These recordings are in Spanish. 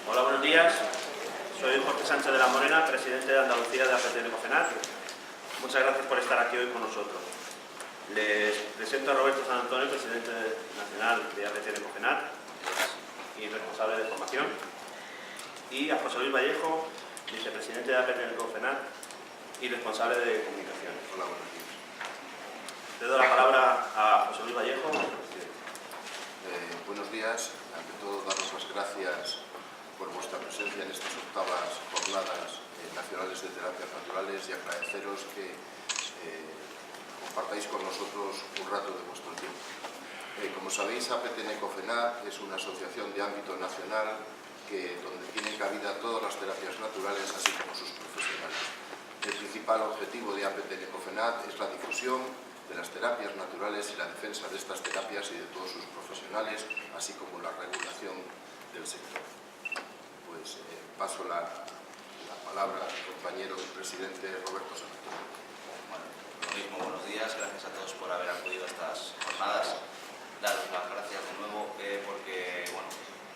Hola, buenos días. Soy Jorge Sánchez de la Morena, presidente de Andalucía de APTN-COFENAT. Muchas gracias por estar aquí hoy con nosotros. Les presento a Roberto San Antonio, presidente nacional de APTN-COFENAT y responsable de formación, y a José Luis Vallejo, vicepresidente de APTN-COFENAT y responsable de comunicación. Hola, buenos días. Le doy la palabra a José Luis Vallejo. Buenos días. Ante todo, daros las gracias por vuestra presencia en estas octavas jornadas nacionales de terapias naturales y agradeceros que compartáis con nosotros un rato de vuestro tiempo. Como sabéis, APTN-COFENAT es una asociación de ámbito nacional donde tienen cabida todas las terapias naturales, así como sus profesionales. El principal objetivo de APTN-COFENAT es la difusión de las terapias naturales y la defensa de estas terapias y de todos sus profesionales, así como la regulación del sector. Pues paso la palabra al compañero y presidente Roberto San Antonio. Bueno, lo mismo, buenos días, gracias a todos por haber acudido a estas jornadas. Daros las gracias de nuevo porque bueno,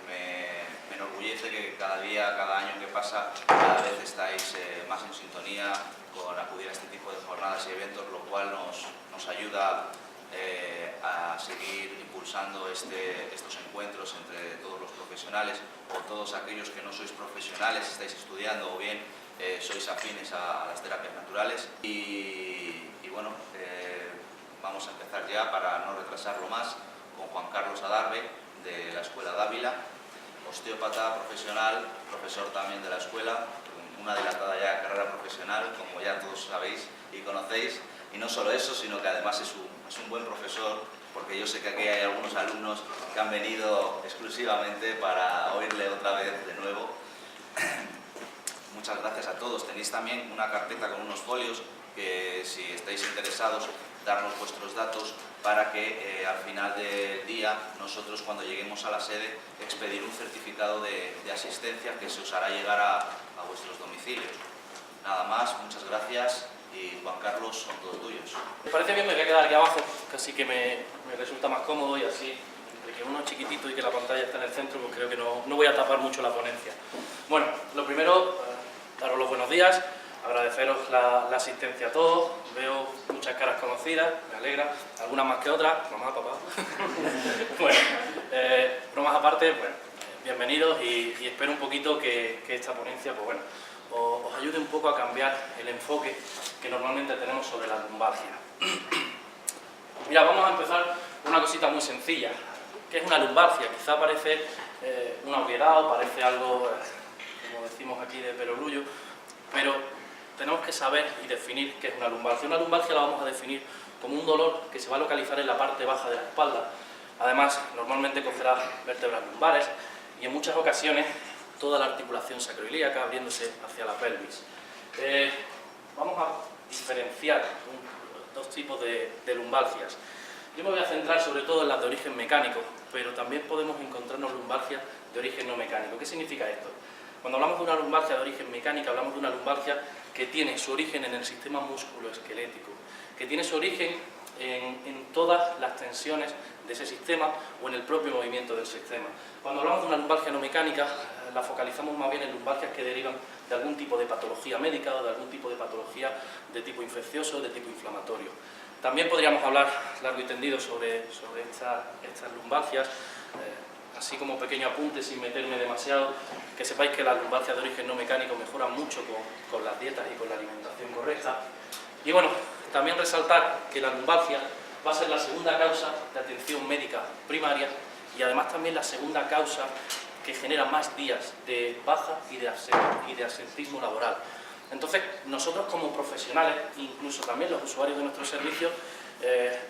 me enorgullece que cada día, cada año que pasa, cada vez estáis más en sintonía con acudir a este tipo de jornadas y eventos, lo cual nos ayuda a seguir impulsando estos encuentros entre todos los profesionales o todos aquellos que no sois profesionales, estáis estudiando o bien sois afines a las terapias naturales. Y bueno, vamos a empezar ya para no retrasarlo más con Juan Carlos Adarve de la Escuela Dávila, osteópata profesional, profesor también de la escuela, una dilatada ya carrera profesional, como ya todos sabéis y conocéis, y no solo eso, sino que además es un buen profesor, porque yo sé que aquí hay algunos alumnos que han venido exclusivamente para oírle otra vez de nuevo. Muchas gracias a todos. Tenéis también una carpeta con unos folios que, si estáis interesados, darnos vuestros datos para que al final del día nosotros, cuando lleguemos a la sede, expedir un certificado de asistencia que se os hará llegar a vuestros domicilios. Nada más, muchas gracias y Juan Carlos, son todos tuyos. Me parece bien, me voy a quedar aquí abajo, que así que me resulta más cómodo, y así, entre que uno es chiquitito y que la pantalla está en el centro, pues creo que no voy a tapar mucho la ponencia. Bueno, lo primero, daros los buenos días, agradeceros la asistencia a todos. Veo muchas caras conocidas, me alegra, algunas más que otras, mamá, papá. Bueno, bromas aparte, bueno, bienvenidos y espero un poquito que esta ponencia, pues bueno, os ayude un poco a cambiar el enfoque que normalmente tenemos sobre la lumbalgia. Mira, vamos a empezar con una cosita muy sencilla. ¿Qué es una lumbalgia? Quizá parece una obviedad o parece algo, como decimos aquí, de perogrullo, pero tenemos que saber y definir qué es una lumbalgia. Una lumbalgia la vamos a definir como un dolor que se va a localizar en la parte baja de la espalda. Además, normalmente cogerá vértebras lumbares y en muchas ocasiones toda la articulación sacroiliaca abriéndose hacia la pelvis. Vamos a diferenciar dos tipos de lumbalgias. Yo me voy a centrar sobre todo en las de origen mecánico, pero también podemos encontrarnos lumbalgias de origen no mecánico. ¿Qué significa esto? Cuando hablamos de una lumbalgia de origen mecánica, hablamos de una lumbalgia que tiene su origen en el sistema musculoesquelético, que tiene su origen en todas las tensiones de ese sistema o en el propio movimiento del sistema. Cuando hablamos de una lumbalgia no mecánica, la focalizamos más bien en lumbalgias que derivan de algún tipo de patología médica o de algún tipo de patología de tipo infeccioso, de tipo inflamatorio. También podríamos hablar largo y tendido sobre estas lumbalgias, así como pequeño apunte sin meterme demasiado, que sepáis que las lumbalgias de origen no mecánico mejoran mucho con las dietas y con la alimentación correcta. Y bueno, también resaltar que la lumbalgia va a ser la segunda causa de atención médica primaria y además también la segunda causa que genera más días de baja y de absentismo laboral. Entonces, nosotros como profesionales, incluso también los usuarios de nuestros servicios,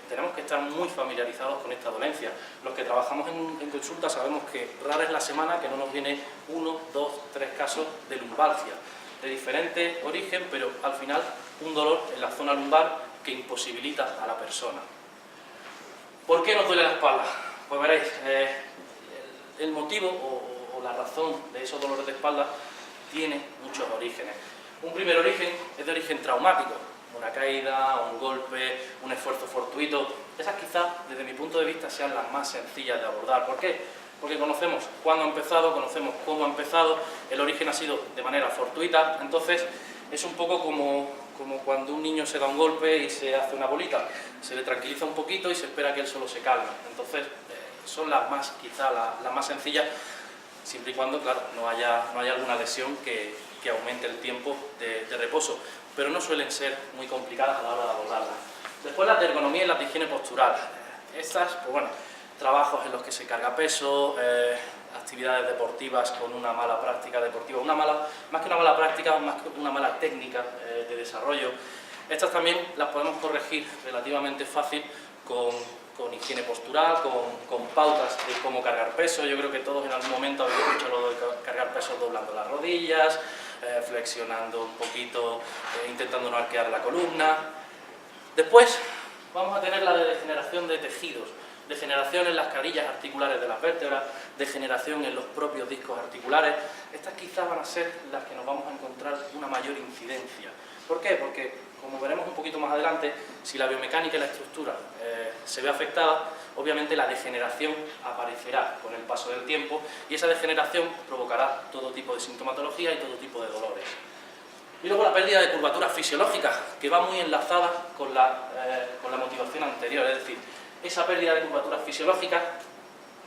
tenemos que estar muy familiarizados con esta dolencia. Los que trabajamos en consulta sabemos que rara es la semana que no nos viene 1, 2, 3 casos de lumbalgia, de diferente origen, pero al final un dolor en la zona lumbar que imposibilita a la persona. ¿Por qué nos duele la espalda? Pues veréis, el motivo o la razón de esos dolores de espalda tiene muchos orígenes. Un primer origen es de origen traumático, una caída, un golpe, un esfuerzo fortuito. Esas quizás, desde mi punto de vista, sean las más sencillas de abordar. ¿Por qué? porque conocemos cuándo ha empezado, conocemos cómo ha empezado, el origen ha sido de manera fortuita, entonces es un poco como cuando un niño se da un golpe y se hace una bolita, se le tranquiliza un poquito y se espera que él solo se calme. Entonces son las más, quizá las más sencillas, siempre y cuando, claro, no haya alguna lesión que aumente el tiempo de reposo, pero no suelen ser muy complicadas a la hora de abordarlas. Después las de ergonomía y las de higiene postural. Estas, pues bueno, trabajos en los que se carga peso, actividades deportivas con una mala práctica deportiva, más que una mala práctica, más que una mala técnica de desarrollo. Estas también las podemos corregir relativamente fácil con higiene postural, con pautas de cómo cargar peso. Yo creo que todos en algún momento habéis escuchado lo de cargar peso doblando las rodillas, flexionando un poquito, intentando no arquear la columna. Después vamos a tener la de degeneración de tejidos, degeneración en las carillas articulares de las vértebras, degeneración en los propios discos articulares. Estas quizás van a ser las que nos vamos a encontrar una mayor incidencia. ¿Por qué? Porque, como veremos un poquito más adelante, si la biomecánica y la estructura se ve afectada, obviamente la degeneración aparecerá con el paso del tiempo y esa degeneración provocará todo tipo de sintomatología y todo tipo de dolores. Y luego la pérdida de curvatura fisiológica, que va muy enlazada con la motivación anterior, es decir, esa pérdida de curvatura fisiológica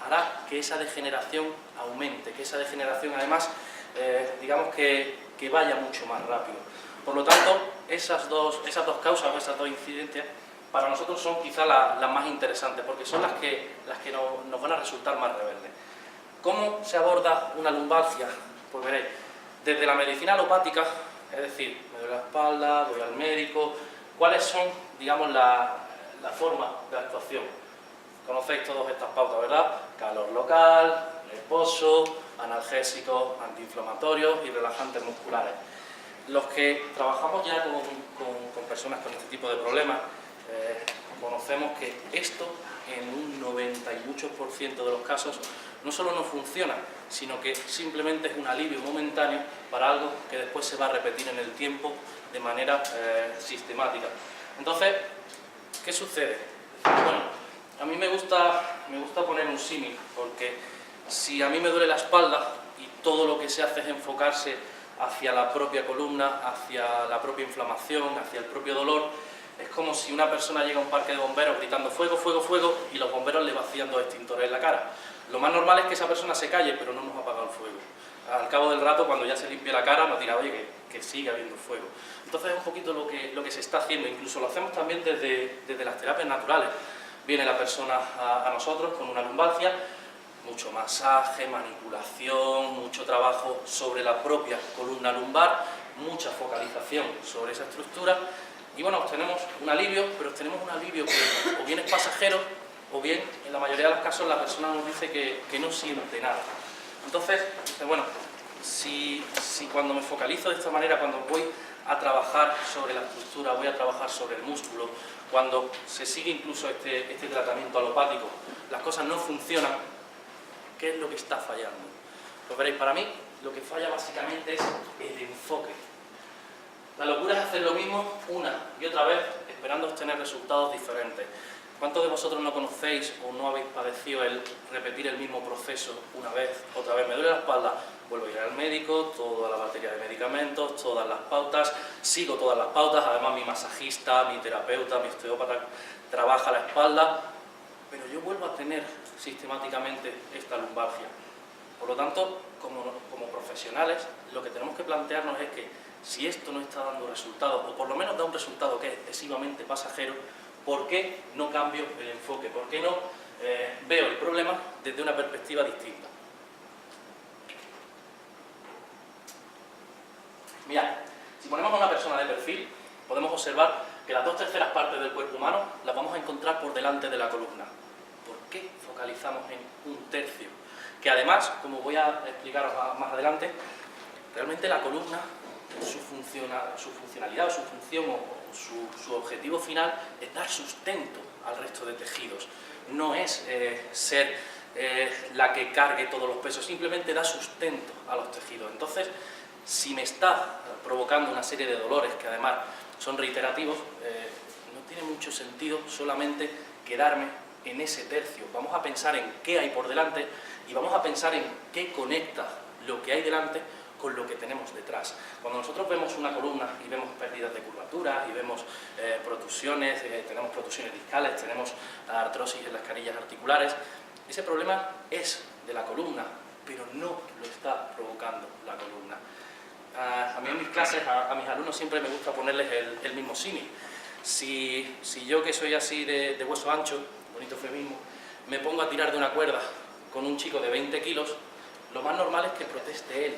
hará que esa degeneración aumente, que esa degeneración además, digamos que vaya mucho más rápido. Por lo tanto, esas dos causas o esas dos incidencias para nosotros son quizá las más interesantes, porque son las que nos van a resultar más rebeldes. ¿Cómo se aborda una lumbalgia? Pues veréis, desde la medicina alopática, es decir, me duele la espalda, voy al médico, ¿cuáles son, digamos, la forma de actuación? Conocéis todas estas pautas, ¿verdad? Calor local, reposo, analgésicos, antiinflamatorios y relajantes musculares. Los que trabajamos ya con personas con este tipo de problemas, conocemos que esto en un 90 y muchos % de los casos no solo no funciona, sino que simplemente es un alivio momentáneo para algo que después se va a repetir en el tiempo de manera sistemática. Entonces, ¿qué sucede? Bueno, a mí me gusta poner un símil, porque si a mí me duele la espalda y todo lo que se hace es enfocarse hacia la propia columna, hacia la propia inflamación, hacia el propio dolor, es como si una persona llega a un parque de bomberos gritando fuego, fuego, fuego y los bomberos le vacían 2 extintores en la cara. Lo más normal es que esa persona se calle, pero no hemos apagado el fuego. Al cabo del rato, cuando ya se limpie la cara, nos dirá, oye, que sigue habiendo fuego. Entonces es un poquito lo que se está haciendo, incluso lo hacemos también desde las terapias naturales. Viene la persona a nosotros con una lumbalgia, mucho masaje, manipulación, mucho trabajo sobre la propia columna lumbar, mucha focalización sobre esa estructura y bueno, obtenemos un alivio, pero obtenemos un alivio que o bien es pasajero o bien, en la mayoría de los casos, la persona nos dice que no siente nada. Entonces, bueno, si cuando me focalizo de esta manera, cuando voy a trabajar sobre la estructura, voy a trabajar sobre el músculo, cuando se sigue incluso este tratamiento alopático, las cosas no funcionan, ¿qué es lo que está fallando? Pues veréis, para mí lo que falla básicamente es el enfoque. La locura es hacer lo mismo una y otra vez esperando obtener resultados diferentes. ¿Cuántos de vosotros no conocéis o no habéis padecido el repetir el mismo proceso una vez, otra vez? Me duele la espalda, vuelvo a ir al médico, toda la batería de medicamentos, todas las pautas, sigo todas las pautas, además mi masajista, mi terapeuta, mi osteópata trabaja la espalda, pero yo vuelvo a tener sistemáticamente esta lumbalgia. Por lo tanto, como profesionales, lo que tenemos que plantearnos es que si esto no está dando resultados, o por lo menos da un resultado que es excesivamente pasajero, ¿por qué no cambio el enfoque? ¿Por qué no veo el problema desde una perspectiva distinta? Mirad, si ponemos a una persona de perfil, podemos observar que las 2/3 partes del cuerpo humano las vamos a encontrar por delante de la columna. ¿Por qué focalizamos en 1/3? Que además, como voy a explicaros más adelante, realmente la columna, su funcionalidad, su función o su objetivo final es dar sustento al resto de tejidos. No es ser la que cargue todos los pesos, simplemente da sustento a los tejidos. Entonces, si me está provocando una serie de dolores que además son reiterativos, no tiene mucho sentido solamente quedarme en ese tercio, vamos a pensar en qué hay por delante y vamos a pensar en qué conecta lo que hay delante con lo que tenemos detrás. Cuando nosotros vemos una columna y vemos pérdidas de curvatura y vemos protusiones, tenemos protusiones discales, tenemos artrosis en las canillas articulares, ese problema es de la columna, pero no lo está provocando la columna. A mí en mis clases, a mis alumnos siempre me gusta ponerles el mismo símil. Si yo, que soy así de hueso ancho, bonito eufemismo, me pongo a tirar de una cuerda con un chico de 20 kilos, lo más normal es que proteste él.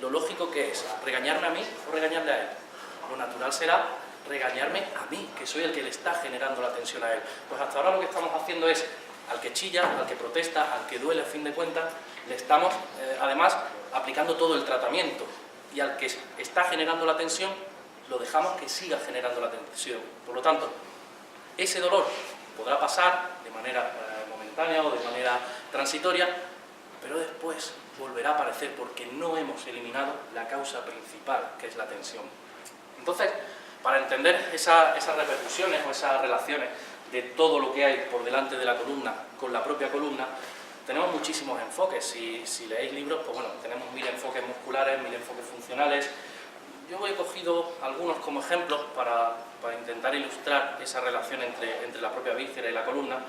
Lo lógico que es regañarme a mí o regañarle a él. Lo natural será regañarme a mí, que soy el que le está generando la tensión a él. Pues hasta ahora lo que estamos haciendo es, al que chilla, al que protesta, al que duele a fin de cuentas, le estamos además aplicando todo el tratamiento, y al que está generando la tensión lo dejamos que siga generando la tensión. Por lo tanto, ese dolor podrá pasar de manera momentánea o de manera transitoria, pero después volverá a aparecer porque no hemos eliminado la causa principal, que es la tensión. Entonces, para entender esas repercusiones o esas relaciones de todo lo que hay por delante de la columna con la propia columna, tenemos muchísimos enfoques. Si leéis libros, pues bueno, tenemos 1000 enfoques musculares, 1000 enfoques funcionales. Yo he cogido algunos como ejemplos para intentar ilustrar esa relación entre la propia víscera y la columna,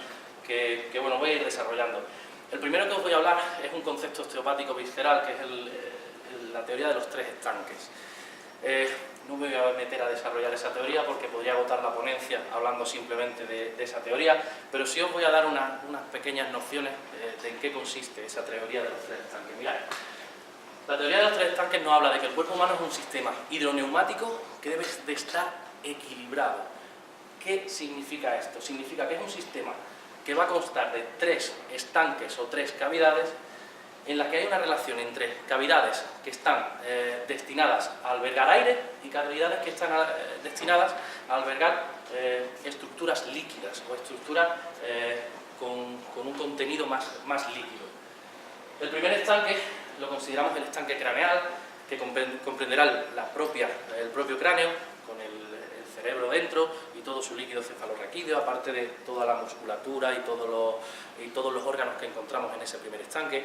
que bueno, voy a ir desarrollando. El primero que os voy a hablar es un concepto osteopático visceral, que es la teoría de los 3 estanques. No me voy a meter a desarrollar esa teoría porque podría agotar la ponencia hablando simplemente de esa teoría, pero sí os voy a dar unas pequeñas nociones de en qué consiste esa teoría de los 3 estanques. Mirad, la teoría de los 3 estanques nos habla de que el cuerpo humano es un sistema hidroneumático que debe de estar equilibrado. ¿Qué significa esto? Significa que es un sistema que va a constar de 3 estanques o 3 cavidades, en las que hay una relación entre cavidades que están destinadas a albergar aire y cavidades que están destinadas a albergar estructuras líquidas o estructuras con un contenido más líquido. El primer estanque lo consideramos el estanque craneal, que comprenderá el propio cráneo, con el cerebro dentro y todo su líquido cefalorraquídeo, aparte de toda la musculatura y todos los órganos que encontramos en ese primer estanque.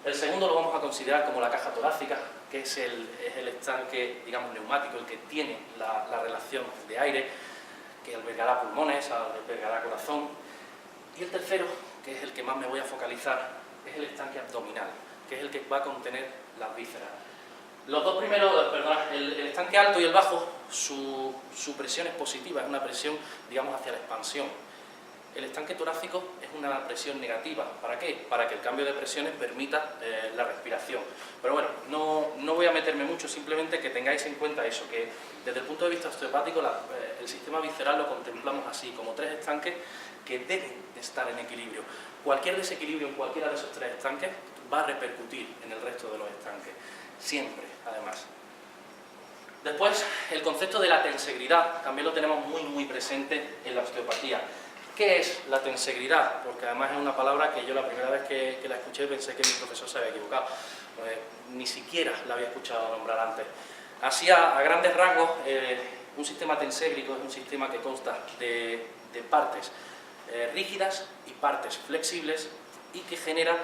El segundo lo vamos a considerar como la caja torácica, que es el estanque, digamos, neumático, el que tiene la relación de aire, que albergará pulmones, albergará corazón. Y el tercero, que es el que más me voy a focalizar, es el estanque abdominal, que es el que va a contener las vísceras. Los dos primeros, perdón, el estanque alto y el bajo, su presión es positiva, es una presión, digamos, hacia la expansión. El estanque torácico es una presión negativa. ¿Para qué? Para que el cambio de presiones permita la respiración. Pero bueno, no voy a meterme mucho, simplemente que tengáis en cuenta eso, que desde el punto de vista osteopático el sistema visceral lo contemplamos así, como 3 estanques que deben de estar en equilibrio. Cualquier desequilibrio en cualquiera de esos 3 estanques va a repercutir en el resto de los estanques, siempre, además. Después, el concepto de la tensegridad también lo tenemos muy presente en la osteopatía. ¿Qué es la tensegridad? Porque además es una palabra que yo la primera vez que la escuché pensé que mi profesor se había equivocado. Pues, ni siquiera la había escuchado nombrar antes. Así, a grandes rasgos, un sistema tenségrico es un sistema que consta de partes rígidas y partes flexibles y que genera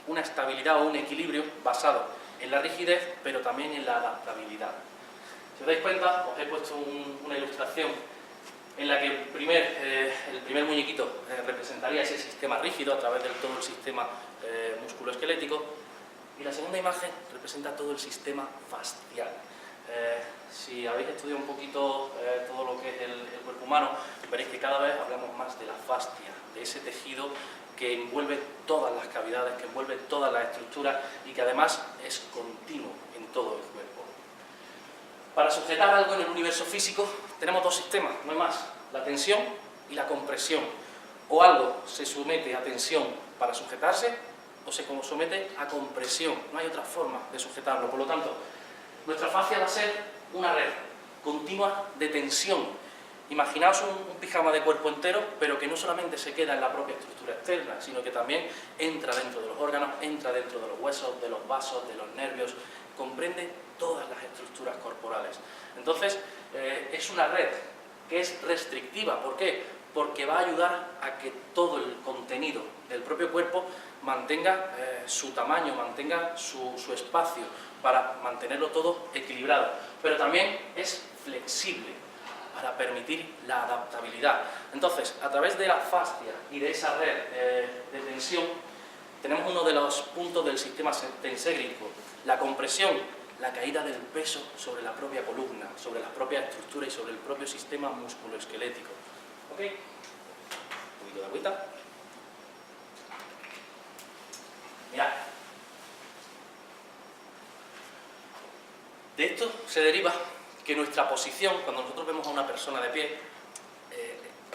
una estabilidad o un equilibrio basado en la rigidez, pero también en la adaptabilidad. Si os dais cuenta, os he puesto una ilustración en la que el primer muñequito representaría ese sistema rígido a través de todo el sistema musculoesquelético, y la segunda imagen representa todo el sistema fascial. Si habéis estudiado un poquito todo lo que es el cuerpo humano, veréis que cada vez hablamos más de la fascia, de ese tejido que envuelve todas las cavidades, que envuelve todas las estructuras y que además es continuo en todo el cuerpo. Para sujetar algo en el universo físico tenemos 2 sistemas, no hay más, la tensión y la compresión. O algo se somete a tensión para sujetarse o se somete a compresión, no hay otra forma de sujetarlo. Por lo tanto, nuestra fascia va a ser una red continua de tensión. Imaginaos un pijama de cuerpo entero, pero que no solamente se queda en la propia estructura externa, sino que también entra dentro de los órganos, entra dentro de los huesos, de los vasos, de los nervios, comprende todas las estructuras corporales. Entonces, es una red que es restrictiva. ¿Por qué? porque va a ayudar a que todo el contenido del propio cuerpo mantenga su tamaño, mantenga su espacio, para mantenerlo todo equilibrado. Pero también es flexible, para permitir la adaptabilidad. Entonces, a través de la fascia y de esa red de tensión, tenemos uno de los puntos del sistema tenségrico, la compresión, la caída del peso sobre la propia columna, sobre la propia estructura y sobre el propio sistema musculoesquelético. ¿Ok? Un poquito de agüita. Mirad. De esto se deriva que nuestra posición, cuando nosotros vemos a una persona de pie,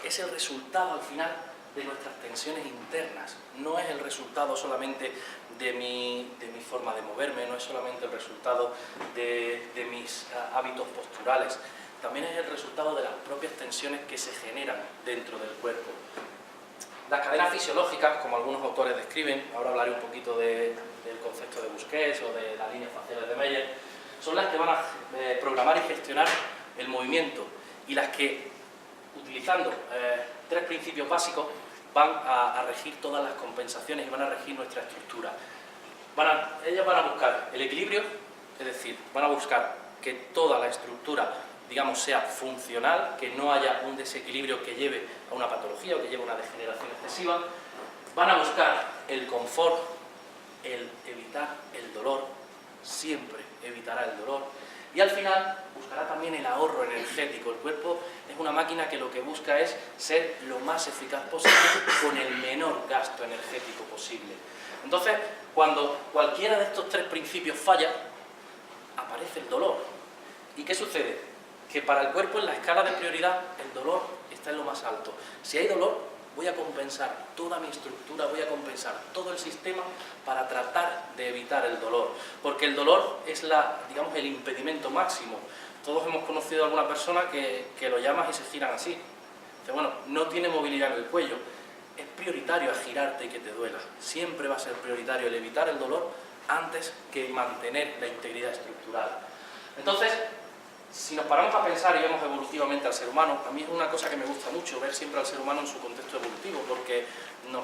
es el resultado al final de nuestras tensiones internas. No es el resultado solamente de mi forma de moverme, no es solamente el resultado de mis hábitos posturales, también es el resultado de las propias tensiones que se generan dentro del cuerpo. Las cadenas fisiológicas, como algunos autores describen, ahora hablaré un poquito del concepto de Busquets o de las líneas faciales de Meyer, son las que van a programar y gestionar el movimiento y las que, utilizando tres principios básicos, van a regir todas las compensaciones y van a regir nuestra estructura. Ellas van a buscar el equilibrio, es decir, van a buscar que toda la estructura, digamos, sea funcional, que no haya un desequilibrio que lleve a una patología o que lleve a una degeneración excesiva. Van a buscar el confort, el evitar el dolor, siempre evitará el dolor, y al final buscará también el ahorro energético. El cuerpo es una máquina que lo que busca es ser lo más eficaz posible con el menor gasto energético posible. Entonces, cuando cualquiera de estos tres principios falla, aparece el dolor. ¿Y qué sucede? Que para el cuerpo, en la escala de prioridad, el dolor está en lo más alto. Si hay dolor, voy a compensar toda mi estructura, voy a compensar todo el sistema para tratar de evitar el dolor. Porque el dolor es digamos, el impedimento máximo. Todos hemos conocido a alguna persona que lo llamas y se giran así. Dice, bueno, no tiene movilidad en el cuello. Es prioritario girarte y que te duela. Siempre va a ser prioritario el evitar el dolor antes que mantener la integridad estructural. Entonces, si nos paramos a pensar y vemos evolutivamente al ser humano, a mí es una cosa que me gusta mucho, ver siempre al ser humano en su contexto evolutivo, porque nos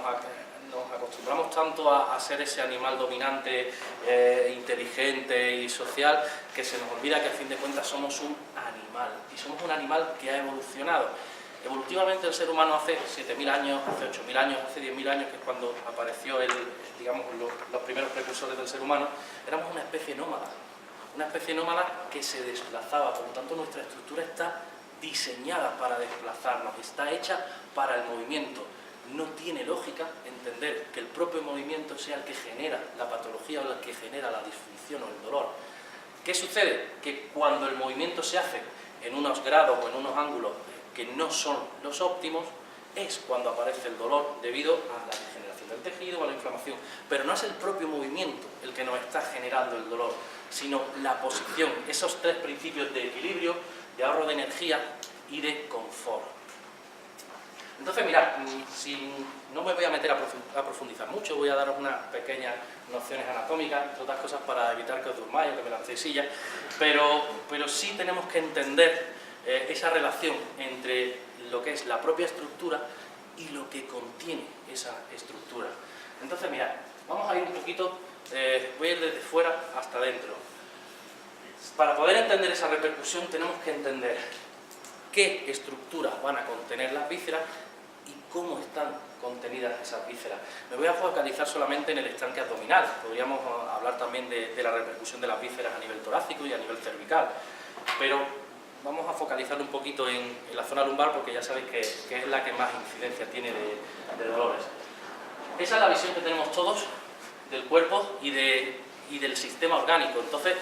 acostumbramos tanto a ser ese animal dominante, inteligente y social, que se nos olvida que a fin de cuentas somos un animal, y somos un animal que ha evolucionado. Evolutivamente el ser humano hace 7.000 años, hace 8.000 años, hace 10.000 años, que es cuando apareció digamos, los primeros precursores del ser humano, éramos una especie nómada. Una especie nómada que se desplazaba, por lo tanto nuestra estructura está diseñada para desplazarnos, está hecha para el movimiento. No tiene lógica entender que el propio movimiento sea el que genera la patología o el que genera la disfunción o el dolor. ¿Qué sucede? Que cuando el movimiento se hace en unos grados o en unos ángulos que no son los óptimos, es cuando aparece el dolor debido a la degeneración del tejido o a la inflamación. Pero no es el propio movimiento el que nos está generando el dolor, sino la posición, esos tres principios de equilibrio, de ahorro de energía y de confort. Entonces, mirad, no me voy a meter a profundizar mucho, voy a daros unas pequeñas nociones anatómicas, entre otras cosas para evitar que os durmáis o que me lancéis silla, pero sí tenemos que entender esa relación entre lo que es la propia estructura y lo que contiene esa estructura. Entonces, mirad, vamos a ir un poquito, voy a ir desde fuera hasta adentro. Para poder entender esa repercusión tenemos que entender qué estructuras van a contener las vísceras y cómo están contenidas esas vísceras. Me voy a focalizar solamente en el estanque abdominal, podríamos hablar también de la repercusión de las vísceras a nivel torácico y a nivel cervical, pero vamos a focalizar un poquito en la zona lumbar porque ya sabéis que es la que más incidencia tiene de dolores. Esa es la visión que tenemos todos del cuerpo y del sistema orgánico. Entonces,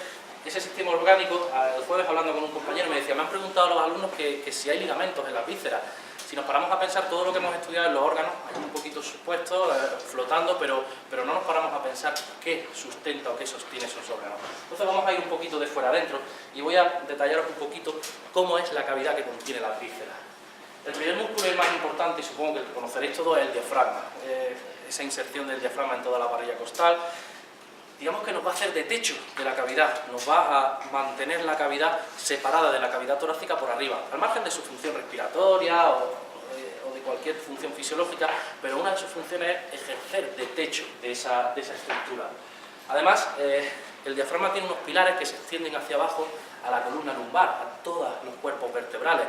ese sistema orgánico, el jueves hablando con un compañero me decía, me han preguntado los alumnos que si hay ligamentos en las vísceras. Si nos paramos a pensar todo lo que hemos estudiado en los órganos, hay un poquito supuesto, flotando, pero no nos paramos a pensar qué sustenta o qué sostiene esos órganos. Entonces vamos a ir un poquito de fuera adentro y voy a detallaros un poquito cómo es la cavidad que contiene las vísceras. El primer músculo y el más importante, y supongo que el que conoceréis todos, es el diafragma. Esa inserción del diafragma en toda la parrilla costal, digamos que nos va a hacer de techo de la cavidad, nos va a mantener la cavidad separada de la cavidad torácica por arriba, al margen de su función respiratoria o de cualquier función fisiológica, pero una de sus funciones es ejercer de techo de esa estructura. Además, el diafragma tiene unos pilares que se extienden hacia abajo a la columna lumbar, a todos los cuerpos vertebrales.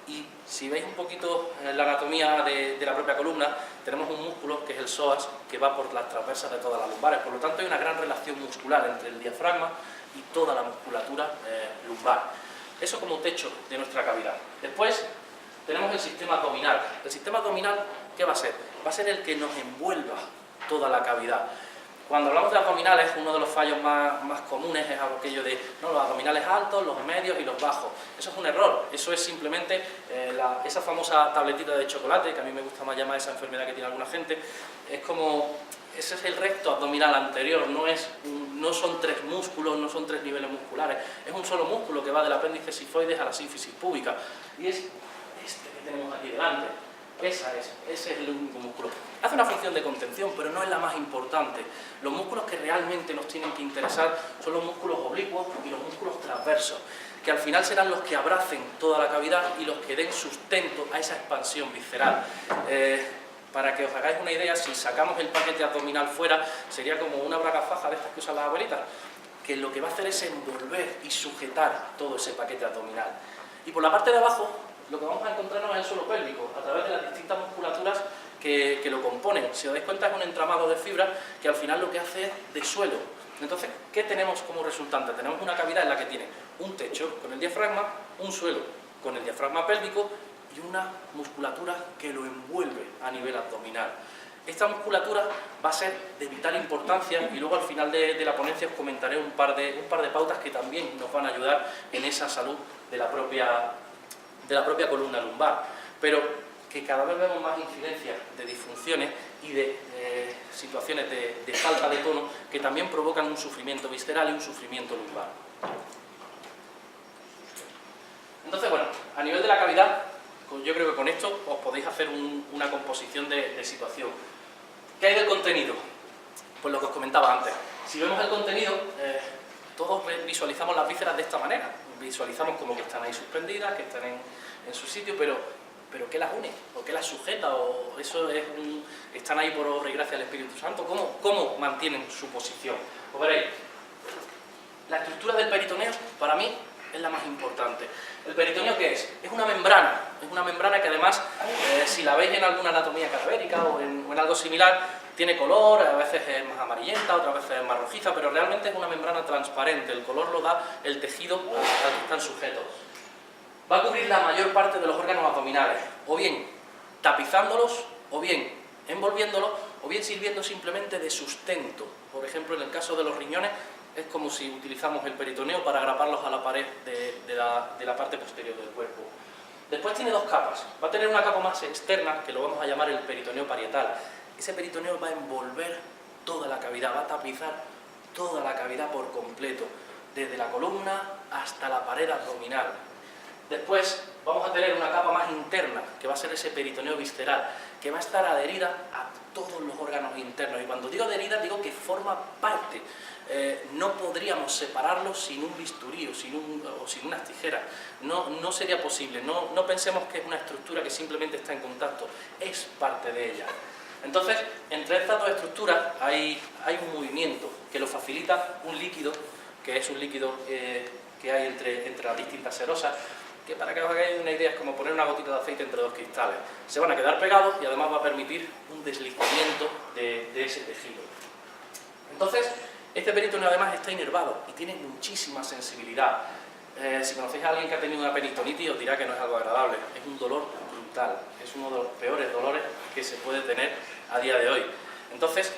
Y si veis un poquito la anatomía de la propia columna, tenemos un músculo que es el psoas, que va por las transversas de todas las lumbares. Por lo tanto, hay una gran relación muscular entre el diafragma y toda la musculatura lumbar. Eso como techo de nuestra cavidad. Después tenemos el sistema abdominal. El sistema abdominal, ¿qué va a ser? Va a ser el que nos envuelva toda la cavidad. Cuando hablamos de abdominales, uno de los fallos más comunes es aquello de los abdominales altos, los medios y los bajos. Eso es un error, eso es simplemente esa famosa tabletita de chocolate, que a mí me gusta más llamar esa enfermedad que tiene alguna gente, es como, ese es el recto abdominal anterior, no son tres músculos, no son tres niveles musculares, es un solo músculo que va del apéndice sifoides a la sínfisis púbica, y es este que tenemos aquí delante. Ese es el único músculo. Hace una función de contención, pero no es la más importante. Los músculos que realmente nos tienen que interesar son los músculos oblicuos y los músculos transversos, que al final serán los que abracen toda la cavidad y los que den sustento a esa expansión visceral. Para que os hagáis una idea, si sacamos el paquete abdominal fuera, sería como una braga-faja de estas que usan las abuelitas, que lo que va a hacer es envolver y sujetar todo ese paquete abdominal. Y por la parte de abajo, lo que vamos a encontrarnos es el suelo pélvico, a través de las distintas musculaturas que lo componen. Si os dais cuenta, es un entramado de fibras que al final lo que hace es de suelo. Entonces, ¿qué tenemos como resultante? Tenemos una cavidad en la que tiene un techo con el diafragma, un suelo con el diafragma pélvico y una musculatura que lo envuelve a nivel abdominal. Esta musculatura va a ser de vital importancia y luego al final de la ponencia os comentaré un par de pautas que también nos van a ayudar en esa salud de la propia columna lumbar, pero que cada vez vemos más incidencias de disfunciones y de situaciones de falta de tono que también provocan un sufrimiento visceral y un sufrimiento lumbar. Entonces, bueno, a nivel de la cavidad, yo creo que con esto os podéis hacer una composición de situación. ¿Qué hay del contenido? Pues lo que os comentaba antes. Si vemos el contenido, todos visualizamos las vísceras de esta manera. Visualizamos como que están ahí suspendidas, que están en su sitio, pero ¿qué las une? ¿O qué las sujeta? ¿O eso están ahí por obra y gracia del Espíritu Santo? ¿Cómo mantienen su posición? Pues veréis, la estructura del peritoneo, para mí, es la más importante. ¿El peritoneo qué es? Es una membrana que además, si la veis en alguna anatomía cadavérica o en algo similar, tiene color, a veces es más amarillenta, otras veces es más rojiza, pero realmente es una membrana transparente, el color lo da el tejido al que están sujetos. Va a cubrir la mayor parte de los órganos abdominales, o bien tapizándolos, o bien envolviéndolos, o bien sirviendo simplemente de sustento. Por ejemplo, en el caso de los riñones, es como si utilizamos el peritoneo para agraparlos a la pared de la parte posterior del cuerpo. Después tiene dos capas. Va a tener una capa más externa, que lo vamos a llamar el peritoneo parietal. Ese peritoneo va a envolver toda la cavidad, va a tapizar toda la cavidad por completo, desde la columna hasta la pared abdominal. Después vamos a tener una capa más interna, que va a ser ese peritoneo visceral, que va a estar adherida a todos los órganos internos. Y cuando digo adherida, digo que forma parte. No podríamos separarlos sin un bisturí o sin unas tijeras. No sería posible. No pensemos que es una estructura que simplemente está en contacto. Es parte de ella. Entonces, entre estas dos estructuras hay un movimiento que lo facilita un líquido, que es un líquido que hay entre las distintas serosas, que para que os hagáis una idea es como poner una gotita de aceite entre dos cristales. Se van a quedar pegados y además va a permitir un deslizamiento de ese tejido. Entonces, este peritoneo además está inervado y tiene muchísima sensibilidad. Si conocéis a alguien que ha tenido una peritonitis os dirá que no es algo agradable, es un dolor brutal, es uno de los peores dolores que se puede tener a día de hoy. Entonces,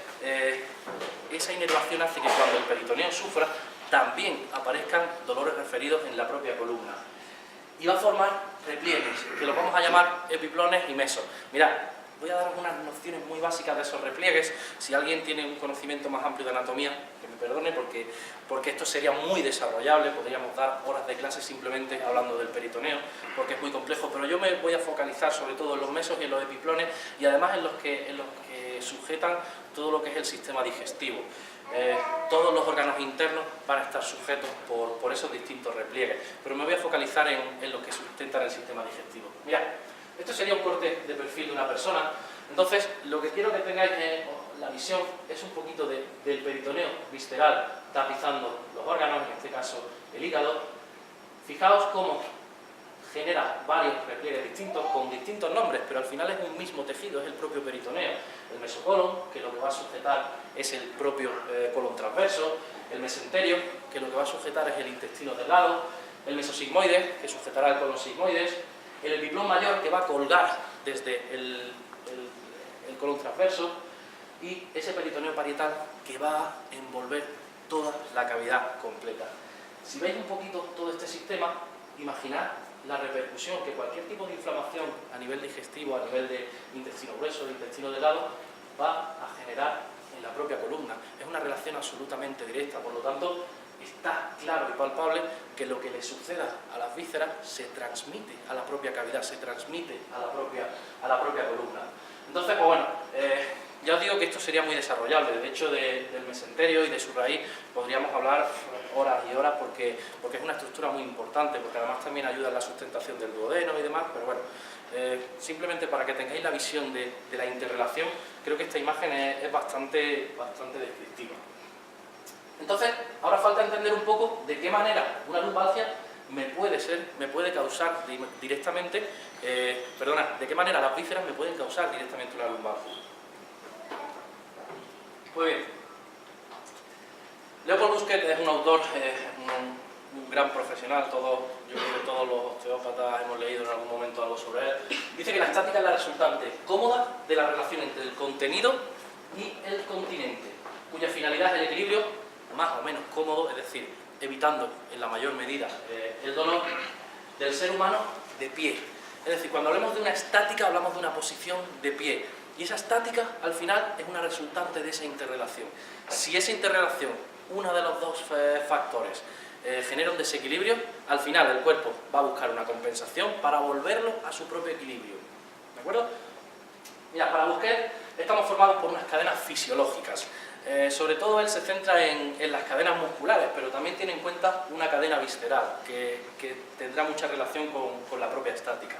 esa inervación hace que cuando el peritoneo sufra, también aparezcan dolores referidos en la propia columna. Y va a formar repliegues, que los vamos a llamar epiplones y mesos. Mirad, voy a dar algunas nociones muy básicas de esos repliegues. Si alguien tiene un conocimiento más amplio de anatomía, que me perdone, porque esto sería muy desarrollable, podríamos dar horas de clase simplemente hablando del peritoneo, porque es muy complejo, pero yo me voy a focalizar sobre todo en los mesos y en los epiplones, y además en los que sujetan todo lo que es el sistema digestivo. Todos los órganos internos van a estar sujetos por esos distintos repliegues, pero me voy a focalizar en los que sustentan el sistema digestivo. Mirad, Esto sería un corte de perfil de una persona. Entonces, lo que quiero que tengáis la visión es un poquito del peritoneo visceral tapizando los órganos, en este caso el hígado. Fijaos cómo genera varios repliegues distintos con distintos nombres, pero al final es un mismo tejido, es el propio peritoneo. El mesocolon, que lo que va a sujetar es el propio colon transverso, el mesenterio, que lo que va a sujetar es el intestino delgado, el mesosigmoides, que sujetará el colon sigmoides, el epiplón mayor, que va a colgar desde el colon transverso, y ese peritoneo parietal que va a envolver toda la cavidad completa. Si veis un poquito todo este sistema, imaginad la repercusión que cualquier tipo de inflamación a nivel digestivo, a nivel de intestino grueso, de intestino delgado, va a generar en la propia columna. Es una relación absolutamente directa, por lo tanto, está claro y palpable que lo que le suceda a las vísceras se transmite a la propia cavidad, se transmite a la propia columna. Entonces, pues bueno, ya os digo que esto sería muy desarrollable. De hecho, del mesenterio y de su raíz podríamos hablar horas y horas porque es una estructura muy importante, porque además también ayuda en la sustentación del duodeno y demás, pero bueno, simplemente para que tengáis la visión de la interrelación, creo que esta imagen es bastante descriptiva. Entonces, ahora falta entender un poco de qué manera una lumbalgia me puede causar directamente, de qué manera las vísceras me pueden causar directamente una lumbalgia. Muy bien. Leopold Busquet es un autor, un gran profesional, yo creo que todos los osteópatas hemos leído en algún momento algo sobre él. Dice que la estática es la resultante cómoda de la relación entre el contenido y el continente, cuya finalidad es el equilibrio más o menos cómodo, es decir, evitando en la mayor medida el dolor del ser humano de pie. Es decir, cuando hablamos de una estática hablamos de una posición de pie. Y esa estática, al final, es una resultante de esa interrelación. Si esa interrelación, uno de los dos factores, genera un desequilibrio, al final el cuerpo va a buscar una compensación para volverlo a su propio equilibrio. ¿De acuerdo? Mira, para Busquet estamos formados por unas cadenas fisiológicas. Sobre todo él se centra en las cadenas musculares, pero también tiene en cuenta una cadena visceral, que tendrá mucha relación con la propia estática.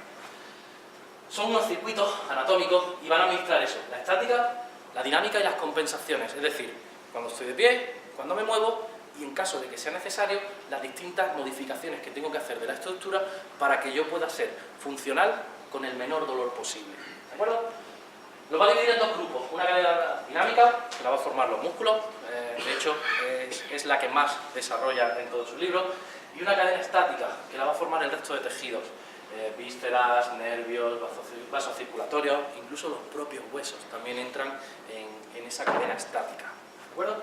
Son unos circuitos anatómicos y van a mezclar eso, la estática, la dinámica y las compensaciones, es decir, cuando estoy de pie, cuando me muevo y en caso de que sea necesario, las distintas modificaciones que tengo que hacer de la estructura para que yo pueda ser funcional con el menor dolor posible. ¿De acuerdo? Lo va a dividir en dos grupos, una cadena dinámica, que la va a formar los músculos, de hecho es la que más desarrolla en todos sus libros, y una cadena estática, que la va a formar el resto de tejidos. Vísceras, nervios, vasos circulatorios, incluso los propios huesos también entran en esa cadena estática. ¿De acuerdo?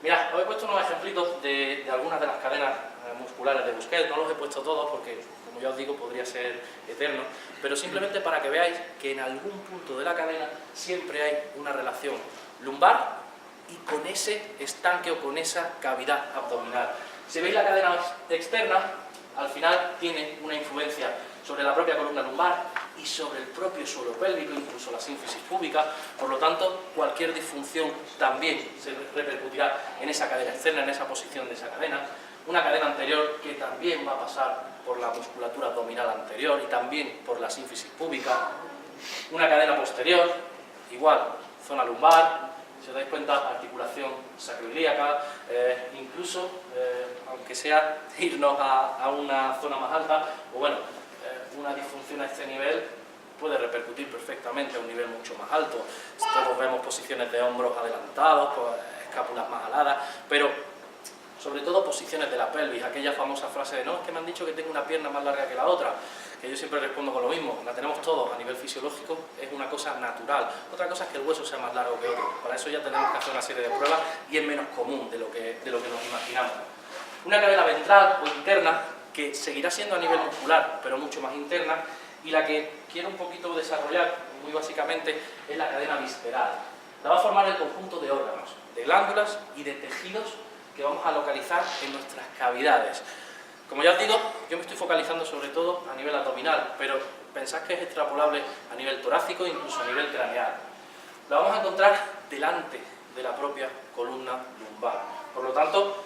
Mirad, os he puesto unos ejemplitos de algunas de las cadenas musculares de Busquet, no los he puesto todos porque, como ya os digo, podría ser eterno, pero simplemente para que veáis que en algún punto de la cadena siempre hay una relación lumbar y con ese estanque o con esa cavidad abdominal. Si veis la cadena externa, al final tiene una influencia sobre la propia columna lumbar y sobre el propio suelo pélvico, incluso la sínfisis púbica. Por lo tanto, cualquier disfunción también se repercutirá en esa cadena externa, en esa posición de esa cadena. Una cadena anterior que también va a pasar por la musculatura abdominal anterior y también por la sínfisis púbica. Una cadena posterior, igual, zona lumbar, si os dais cuenta, articulación sacroiliaca, incluso, aunque sea irnos a una zona más alta, o bueno, una disfunción a este nivel puede repercutir perfectamente a un nivel mucho más alto. Todos vemos posiciones de hombros adelantados, escápulas más aladas, pero sobre todo posiciones de la pelvis, aquella famosa frase de no, es que me han dicho que tengo una pierna más larga que la otra, que yo siempre respondo con lo mismo, la tenemos todos a nivel fisiológico, es una cosa natural. Otra cosa es que el hueso sea más largo que otro, para eso ya tenemos que hacer una serie de pruebas y es menos común de lo que nos imaginamos. Una cadena ventral o interna que seguirá siendo a nivel muscular, pero mucho más interna, y la que quiero un poquito desarrollar, muy básicamente, es la cadena visceral. La va a formar el conjunto de órganos, de glándulas y de tejidos que vamos a localizar en nuestras cavidades. Como ya os digo, yo me estoy focalizando sobre todo a nivel abdominal, pero pensad que es extrapolable a nivel torácico e incluso a nivel craneal. La vamos a encontrar delante de la propia columna lumbar. Por lo tanto,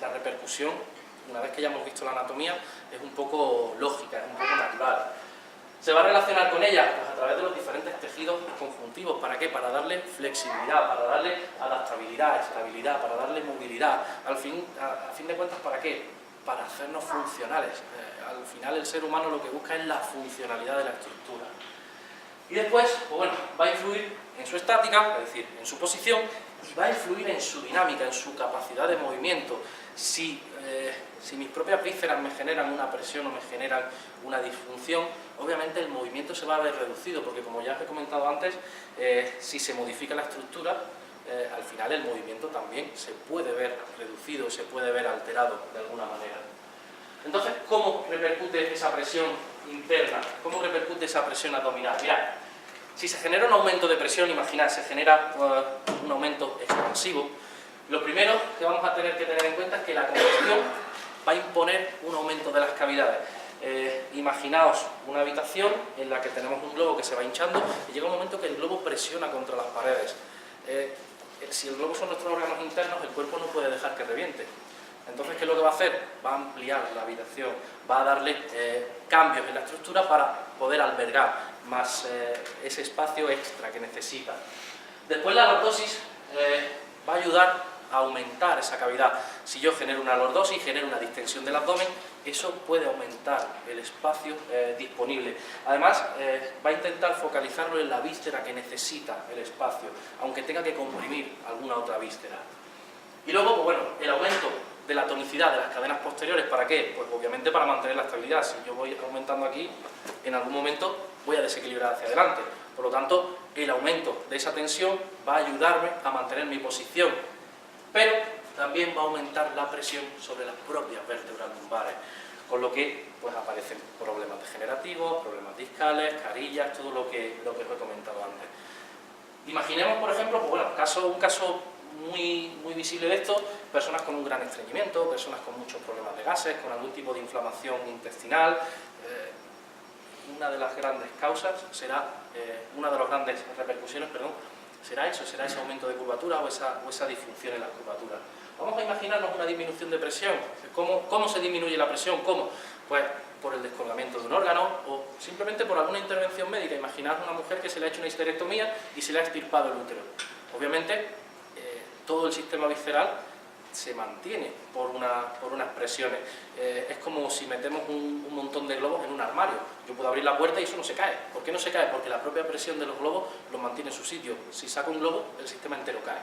la repercusión, una vez que ya hemos visto la anatomía, es un poco lógica, es un poco natural. Se va a relacionar con ella pues, a través de los diferentes tejidos conjuntivos. ¿Para qué? Para darle flexibilidad, para darle adaptabilidad, estabilidad, para darle movilidad. A fin de cuentas, ¿para qué? Para hacernos funcionales. Al final el ser humano lo que busca es la funcionalidad de la estructura. Y después, pues bueno, va a influir en su estática, es decir, en su posición, y va a influir en su dinámica, en su capacidad de movimiento. Si mis propias vísceras me generan una presión o me generan una disfunción, obviamente el movimiento se va a ver reducido, porque como ya os he comentado antes, si se modifica la estructura, al final el movimiento también se puede ver reducido, se puede ver alterado de alguna manera. Entonces, ¿cómo repercute esa presión interna? ¿Cómo repercute esa presión abdominal? Mirad, si se genera un aumento de presión, imaginad, se genera un aumento expansivo, lo primero que vamos a tener que tener en cuenta es que la congestión va a imponer un aumento de las cavidades. Imaginaos una habitación en la que tenemos un globo que se va hinchando y llega un momento que el globo presiona contra las paredes. Si el globo son nuestros órganos internos, el cuerpo no puede dejar que reviente. Entonces, ¿qué es lo que va a hacer? Va a ampliar la habitación, va a darle cambios en la estructura para poder albergar más ese espacio extra que necesita. Después la lordosis va a ayudar a aumentar esa cavidad. Si yo genero una lordosis, genero una distensión del abdomen, eso puede aumentar el espacio disponible. Además, va a intentar focalizarlo en la víscera que necesita el espacio, aunque tenga que comprimir alguna otra víscera. Y luego, pues bueno, el aumento de la tonicidad de las cadenas posteriores, ¿para qué? Pues obviamente para mantener la estabilidad. Si yo voy aumentando aquí, en algún momento voy a desequilibrar hacia adelante. Por lo tanto, el aumento de esa tensión va a ayudarme a mantener mi posición, pero también va a aumentar la presión sobre las propias vértebras lumbares, con lo que pues aparecen problemas degenerativos, problemas discales, carillas, todo lo que os he comentado antes. Imaginemos, por ejemplo, pues bueno, un caso muy visible de esto, personas con un gran estreñimiento, personas con muchos problemas de gases, con algún tipo de inflamación intestinal. Una de las grandes causas será, una de las grandes repercusiones, perdón, será ese aumento de curvatura o esa disfunción en las curvaturas. Vamos a imaginarnos una disminución de presión. ¿Cómo se disminuye la presión? ¿Cómo? Pues por el descolgamiento de un órgano o simplemente por alguna intervención médica. Imaginad una mujer que se le ha hecho una histerectomía y se le ha extirpado el útero. Obviamente, todo el sistema visceral se mantiene por unas presiones. Es como si metemos un montón de globos en un armario. Yo puedo abrir la puerta y eso no se cae. ¿Por qué no se cae? Porque la propia presión de los globos los mantiene en su sitio. Si saco un globo, el sistema entero cae.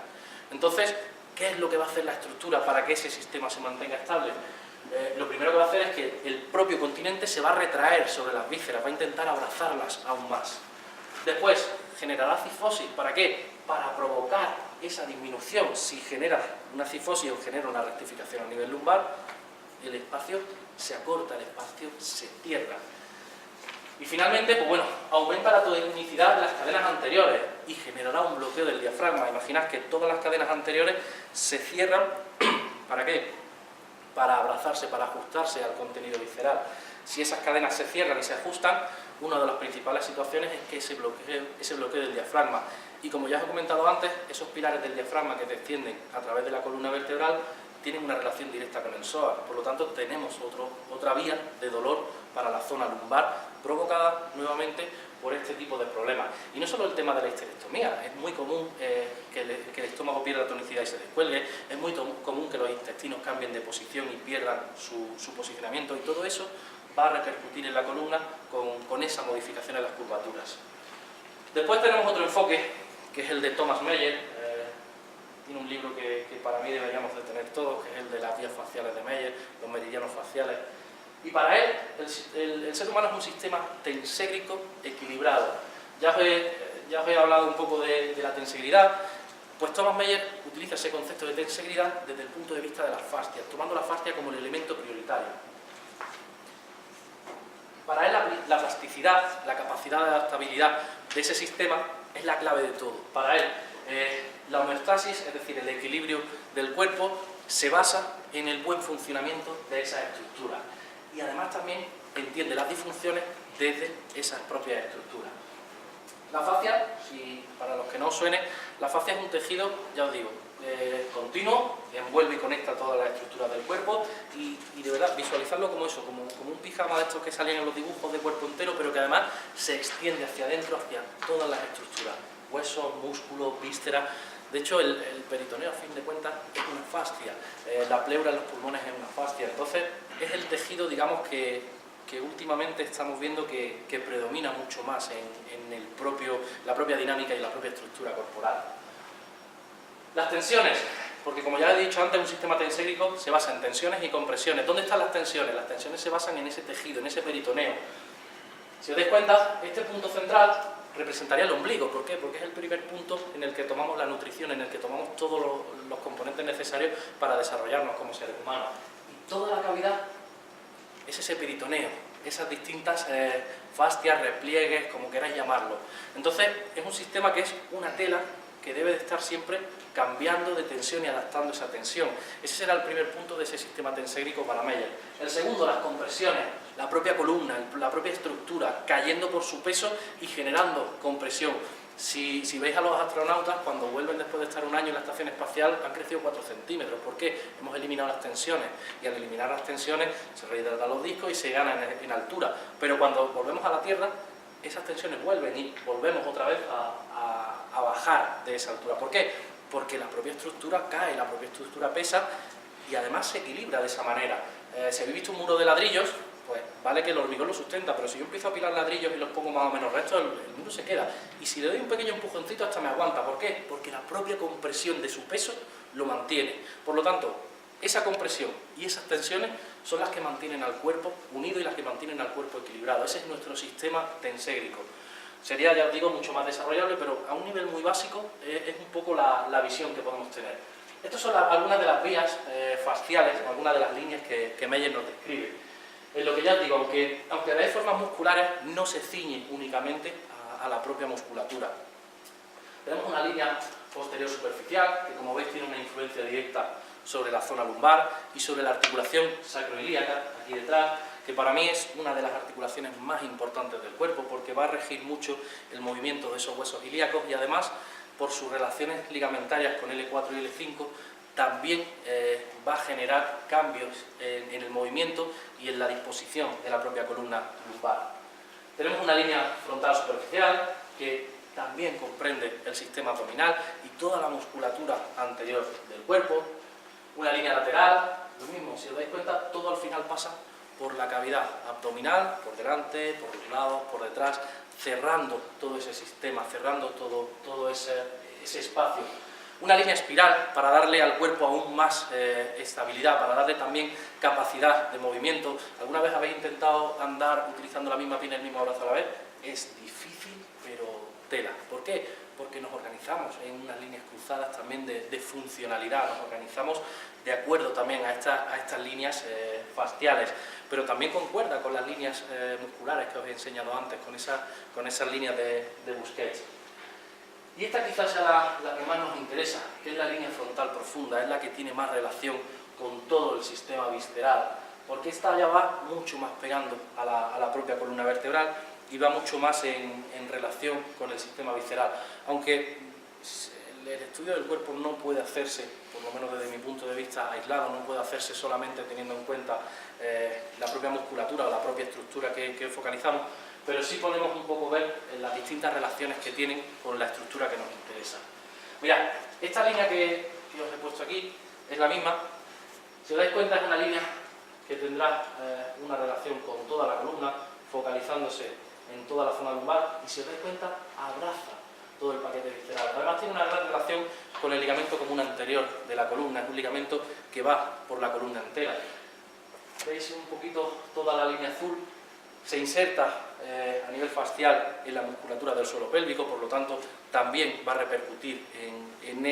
Entonces, ¿qué es lo que va a hacer la estructura para que ese sistema se mantenga estable? Lo primero que va a hacer es que el propio continente se va a retraer sobre las vísceras, va a intentar abrazarlas aún más. Después, generará cifosis. ¿Para qué? Para provocar esa disminución. Si genera una cifosis o genera una rectificación a nivel lumbar, el espacio se acorta, el espacio se cierra. Y finalmente, pues bueno, aumenta la tonicidad de las cadenas anteriores y generará un bloqueo del diafragma. Imaginad que todas las cadenas anteriores se cierran, ¿para qué? Para abrazarse, para ajustarse al contenido visceral. Si esas cadenas se cierran y se ajustan, una de las principales situaciones es que ese bloqueo del diafragma. Y como ya os he comentado antes, esos pilares del diafragma que descienden a través de la columna vertebral tienen una relación directa con el psoas. Por lo tanto, tenemos otra vía de dolor para la zona lumbar, provocada nuevamente por este tipo de problemas. Y no solo el tema de la histerectomía, es muy común que el estómago pierda tonicidad y se descuelgue, es muy común que los intestinos cambien de posición y pierdan su posicionamiento, y todo eso va a repercutir en la columna con esa modificación en las curvaturas. Después tenemos otro enfoque, que es el de Thomas Meyer. Tiene un libro que para mí deberíamos de tener todos, que es el de las vías faciales de Meyer, los meridianos faciales. Y para él, el ser humano es un sistema tenségrico equilibrado. Ya os he hablado un poco de la tensegridad. Pues Thomas Meyer utiliza ese concepto de tensegridad desde el punto de vista de las fascias, tomando la fascia como el elemento prioritario. Para él la plasticidad, la capacidad de adaptabilidad de ese sistema es la clave de todo. Para él, la homeostasis, es decir, el equilibrio del cuerpo, se basa en el buen funcionamiento de esas estructuras. Y además también entiende las disfunciones desde esas propias estructuras. La fascia, para los que no os suene, la fascia es un tejido, ya os digo, continuo, envuelve y conecta todas las estructuras del cuerpo y de verdad visualizarlo como eso, como un pijama de estos que salían en los dibujos de cuerpo entero, pero que además se extiende hacia adentro, hacia todas las estructuras, huesos, músculos, vísceras. De hecho, el peritoneo, a fin de cuentas, es una fascia, la pleura en los pulmones es una fascia, entonces es el tejido, digamos, que últimamente estamos viendo que predomina mucho más en la propia dinámica y la propia estructura corporal. Las tensiones, porque como ya he dicho antes, un sistema tenségrico se basa en tensiones y compresiones. ¿Dónde están las tensiones? Las tensiones se basan en ese tejido, en ese peritoneo. Si os dais cuenta, este punto central representaría el ombligo. ¿Por qué? Porque es el primer punto en el que tomamos la nutrición, en el que tomamos todos los componentes necesarios para desarrollarnos como seres humanos. Y toda la cavidad es ese peritoneo, esas distintas fascias, repliegues, como queráis llamarlo. Entonces, es un sistema que es una tela que debe de estar siempre cambiando de tensión y adaptando esa tensión. Ese será el primer punto de ese sistema tenségrico para Meyer. El segundo, las compresiones, la propia columna, la propia estructura, cayendo por su peso y generando compresión. Si veis a los astronautas, cuando vuelven después de estar un año en la estación espacial, han crecido 4 centímetros. ¿Por qué? Hemos eliminado las tensiones, y al eliminar las tensiones se rehidratan los discos y se ganan en altura. Pero cuando volvemos a la Tierra, esas tensiones vuelven y volvemos otra vez a bajar de esa altura. ¿Por qué? Porque la propia estructura cae, la propia estructura pesa y además se equilibra de esa manera. Si habéis visto un muro de ladrillos, pues vale que el hormigón lo sustenta, pero si yo empiezo a apilar ladrillos y los pongo más o menos rectos, el muro se queda. Y si le doy un pequeño empujoncito hasta me aguanta. ¿Por qué? Porque la propia compresión de su peso lo mantiene. Por lo tanto, esa compresión y esas tensiones son las que mantienen al cuerpo unido y las que mantienen al cuerpo equilibrado. Ese es nuestro sistema tenségrico. Sería, ya os digo, mucho más desarrollable, pero a un nivel muy básico es un poco la visión que podemos tener. Estas son algunas de las vías fasciales, o algunas de las líneas que Meyer nos describe. En lo que ya os digo, aunque veáis formas musculares, no se ciñe únicamente a la propia musculatura. Tenemos una línea posterior superficial, que como veis tiene una influencia directa sobre la zona lumbar y sobre la articulación sacroilíaca, aquí detrás, que para mí es una de las articulaciones más importantes del cuerpo, porque va a regir mucho el movimiento de esos huesos ilíacos y además, por sus relaciones ligamentarias con L4 y L5, también va a generar cambios en el movimiento y en la disposición de la propia columna lumbar. Tenemos una línea frontal superficial que también comprende el sistema abdominal y toda la musculatura anterior del cuerpo. Una línea lateral, lo mismo, si os dais cuenta, todo al final pasa por la cavidad abdominal, por delante, por los lados, por detrás, cerrando todo ese sistema, cerrando todo ese espacio. Una línea espiral para darle al cuerpo aún más estabilidad, para darle también capacidad de movimiento. ¿Alguna vez habéis intentado andar utilizando la misma pierna y el mismo brazo a la vez? Es difícil, pero tela. ¿Por qué? Porque nos organizamos en unas líneas cruzadas también de funcionalidad, nos organizamos de acuerdo también a estas líneas fasciales, pero también concuerda con las líneas musculares que os he enseñado antes, con esas líneas de Busquets. Y esta quizás sea la que más nos interesa, que es la línea frontal profunda, es la que tiene más relación con todo el sistema visceral, porque esta ya va mucho más pegando a la propia columna vertebral y va mucho más en relación con el sistema visceral. Aunque el estudio del cuerpo no puede hacerse, por lo menos desde mi punto de vista aislado, no puede hacerse solamente teniendo en cuenta la propia musculatura o la propia estructura que focalizamos, pero sí podemos un poco ver las distintas relaciones que tienen con la estructura que nos interesa. Mirad, esta línea que os he puesto aquí es la misma. Si os dais cuenta, es una línea que tendrá una relación con toda la columna, focalizándose en toda la zona lumbar, y si os dais cuenta, abraza todo el paquete visceral. Además tiene una gran relación con el ligamento común anterior de la columna, es un ligamento que va por la columna entera. ¿Veis un poquito toda la línea azul? Se inserta a nivel fascial en la musculatura del suelo pélvico, por lo tanto también va a repercutir en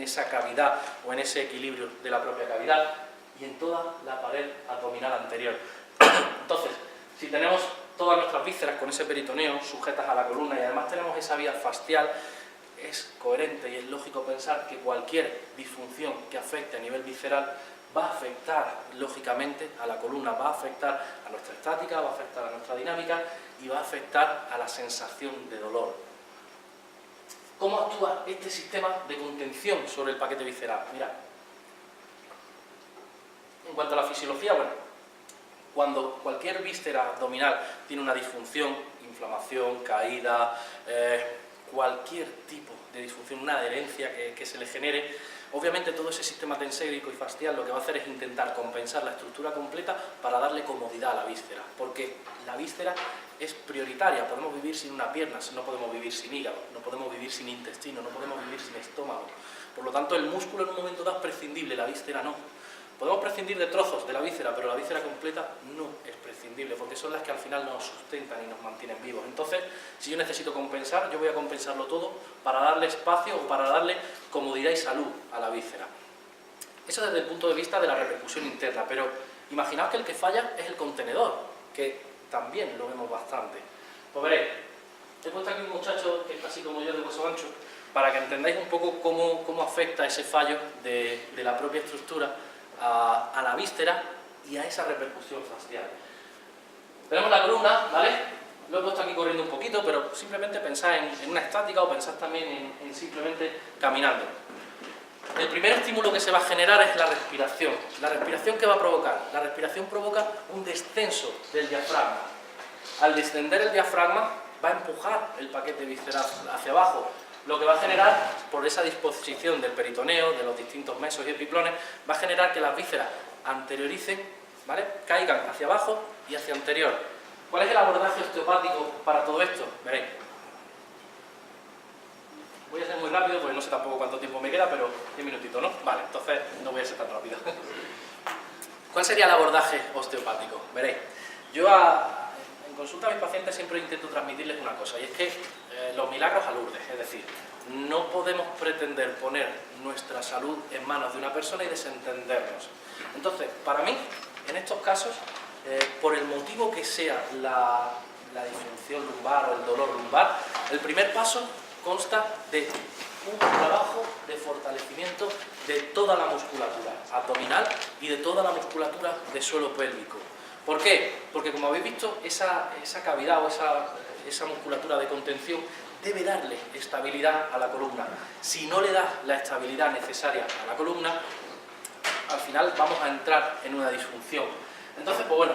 esa cavidad o en ese equilibrio de la propia cavidad y en toda la pared abdominal anterior. Entonces, si tenemos todas nuestras vísceras con ese peritoneo sujetas a la columna y además tenemos esa vía fascial, es coherente y es lógico pensar que cualquier disfunción que afecte a nivel visceral va a afectar lógicamente a la columna, va a afectar a nuestra estática, va a afectar a nuestra dinámica y va a afectar a la sensación de dolor. ¿Cómo actúa este sistema de contención sobre el paquete visceral? Mirad. En cuanto a la fisiología, bueno, cuando cualquier víscera abdominal tiene una disfunción, inflamación, caída, cualquier tipo de disfunción, una adherencia que se le genere, obviamente todo ese sistema tensérico y fascial lo que va a hacer es intentar compensar la estructura completa para darle comodidad a la víscera, porque la víscera es prioritaria. Podemos vivir sin una pierna, no podemos vivir sin hígado, no podemos vivir sin intestino, no podemos vivir sin estómago. Por lo tanto, el músculo en un momento dado es prescindible, la víscera no. Podemos prescindir de trozos de la víscera, pero la víscera completa no es prescindible, porque son las que al final nos sustentan y nos mantienen vivos. Entonces, si yo necesito compensar, yo voy a compensarlo todo para darle espacio o para darle comodidad y salud a la víscera. Eso desde el punto de vista de la repercusión interna, pero imaginaos que el que falla es el contenedor, que también lo vemos bastante. Pues veréis, he puesto aquí un muchacho que es casi como yo, de hueso ancho, para que entendáis un poco cómo afecta ese fallo de la propia estructura a la víscera y a esa repercusión fascial. Tenemos la columna, ¿vale? Lo he puesto aquí corriendo un poquito, pero simplemente pensad en una estática o pensad también en simplemente caminando. El primer estímulo que se va a generar es la respiración. ¿La respiración qué va a provocar? La respiración provoca un descenso del diafragma. Al descender el diafragma va a empujar el paquete visceral hacia abajo, lo que va a generar, por esa disposición del peritoneo, de los distintos mesos y epiplones, va a generar que las vísceras anterioricen, ¿vale?, caigan hacia abajo y hacia anterior. ¿Cuál es el abordaje osteopático para todo esto? Veréis. Voy a ser muy rápido, porque no sé tampoco cuánto tiempo me queda, pero 10 minutitos, ¿no? Vale, entonces no voy a ser tan rápido. ¿Cuál sería el abordaje osteopático? Veréis. Yo en consulta a mis pacientes siempre intento transmitirles una cosa, y es que los milagros a Lourdes, es decir, no podemos pretender poner nuestra salud en manos de una persona y desentendernos. Entonces, para mí, en estos casos, por el motivo que sea la disfunción lumbar o el dolor lumbar, el primer paso consta de un trabajo de fortalecimiento de toda la musculatura abdominal y de toda la musculatura de suelo pélvico. ¿Por qué? Porque, como habéis visto, esa cavidad o esa musculatura de contención debe darle estabilidad a la columna. Si no le da la estabilidad necesaria a la columna, al final vamos a entrar en una disfunción. Entonces, pues bueno,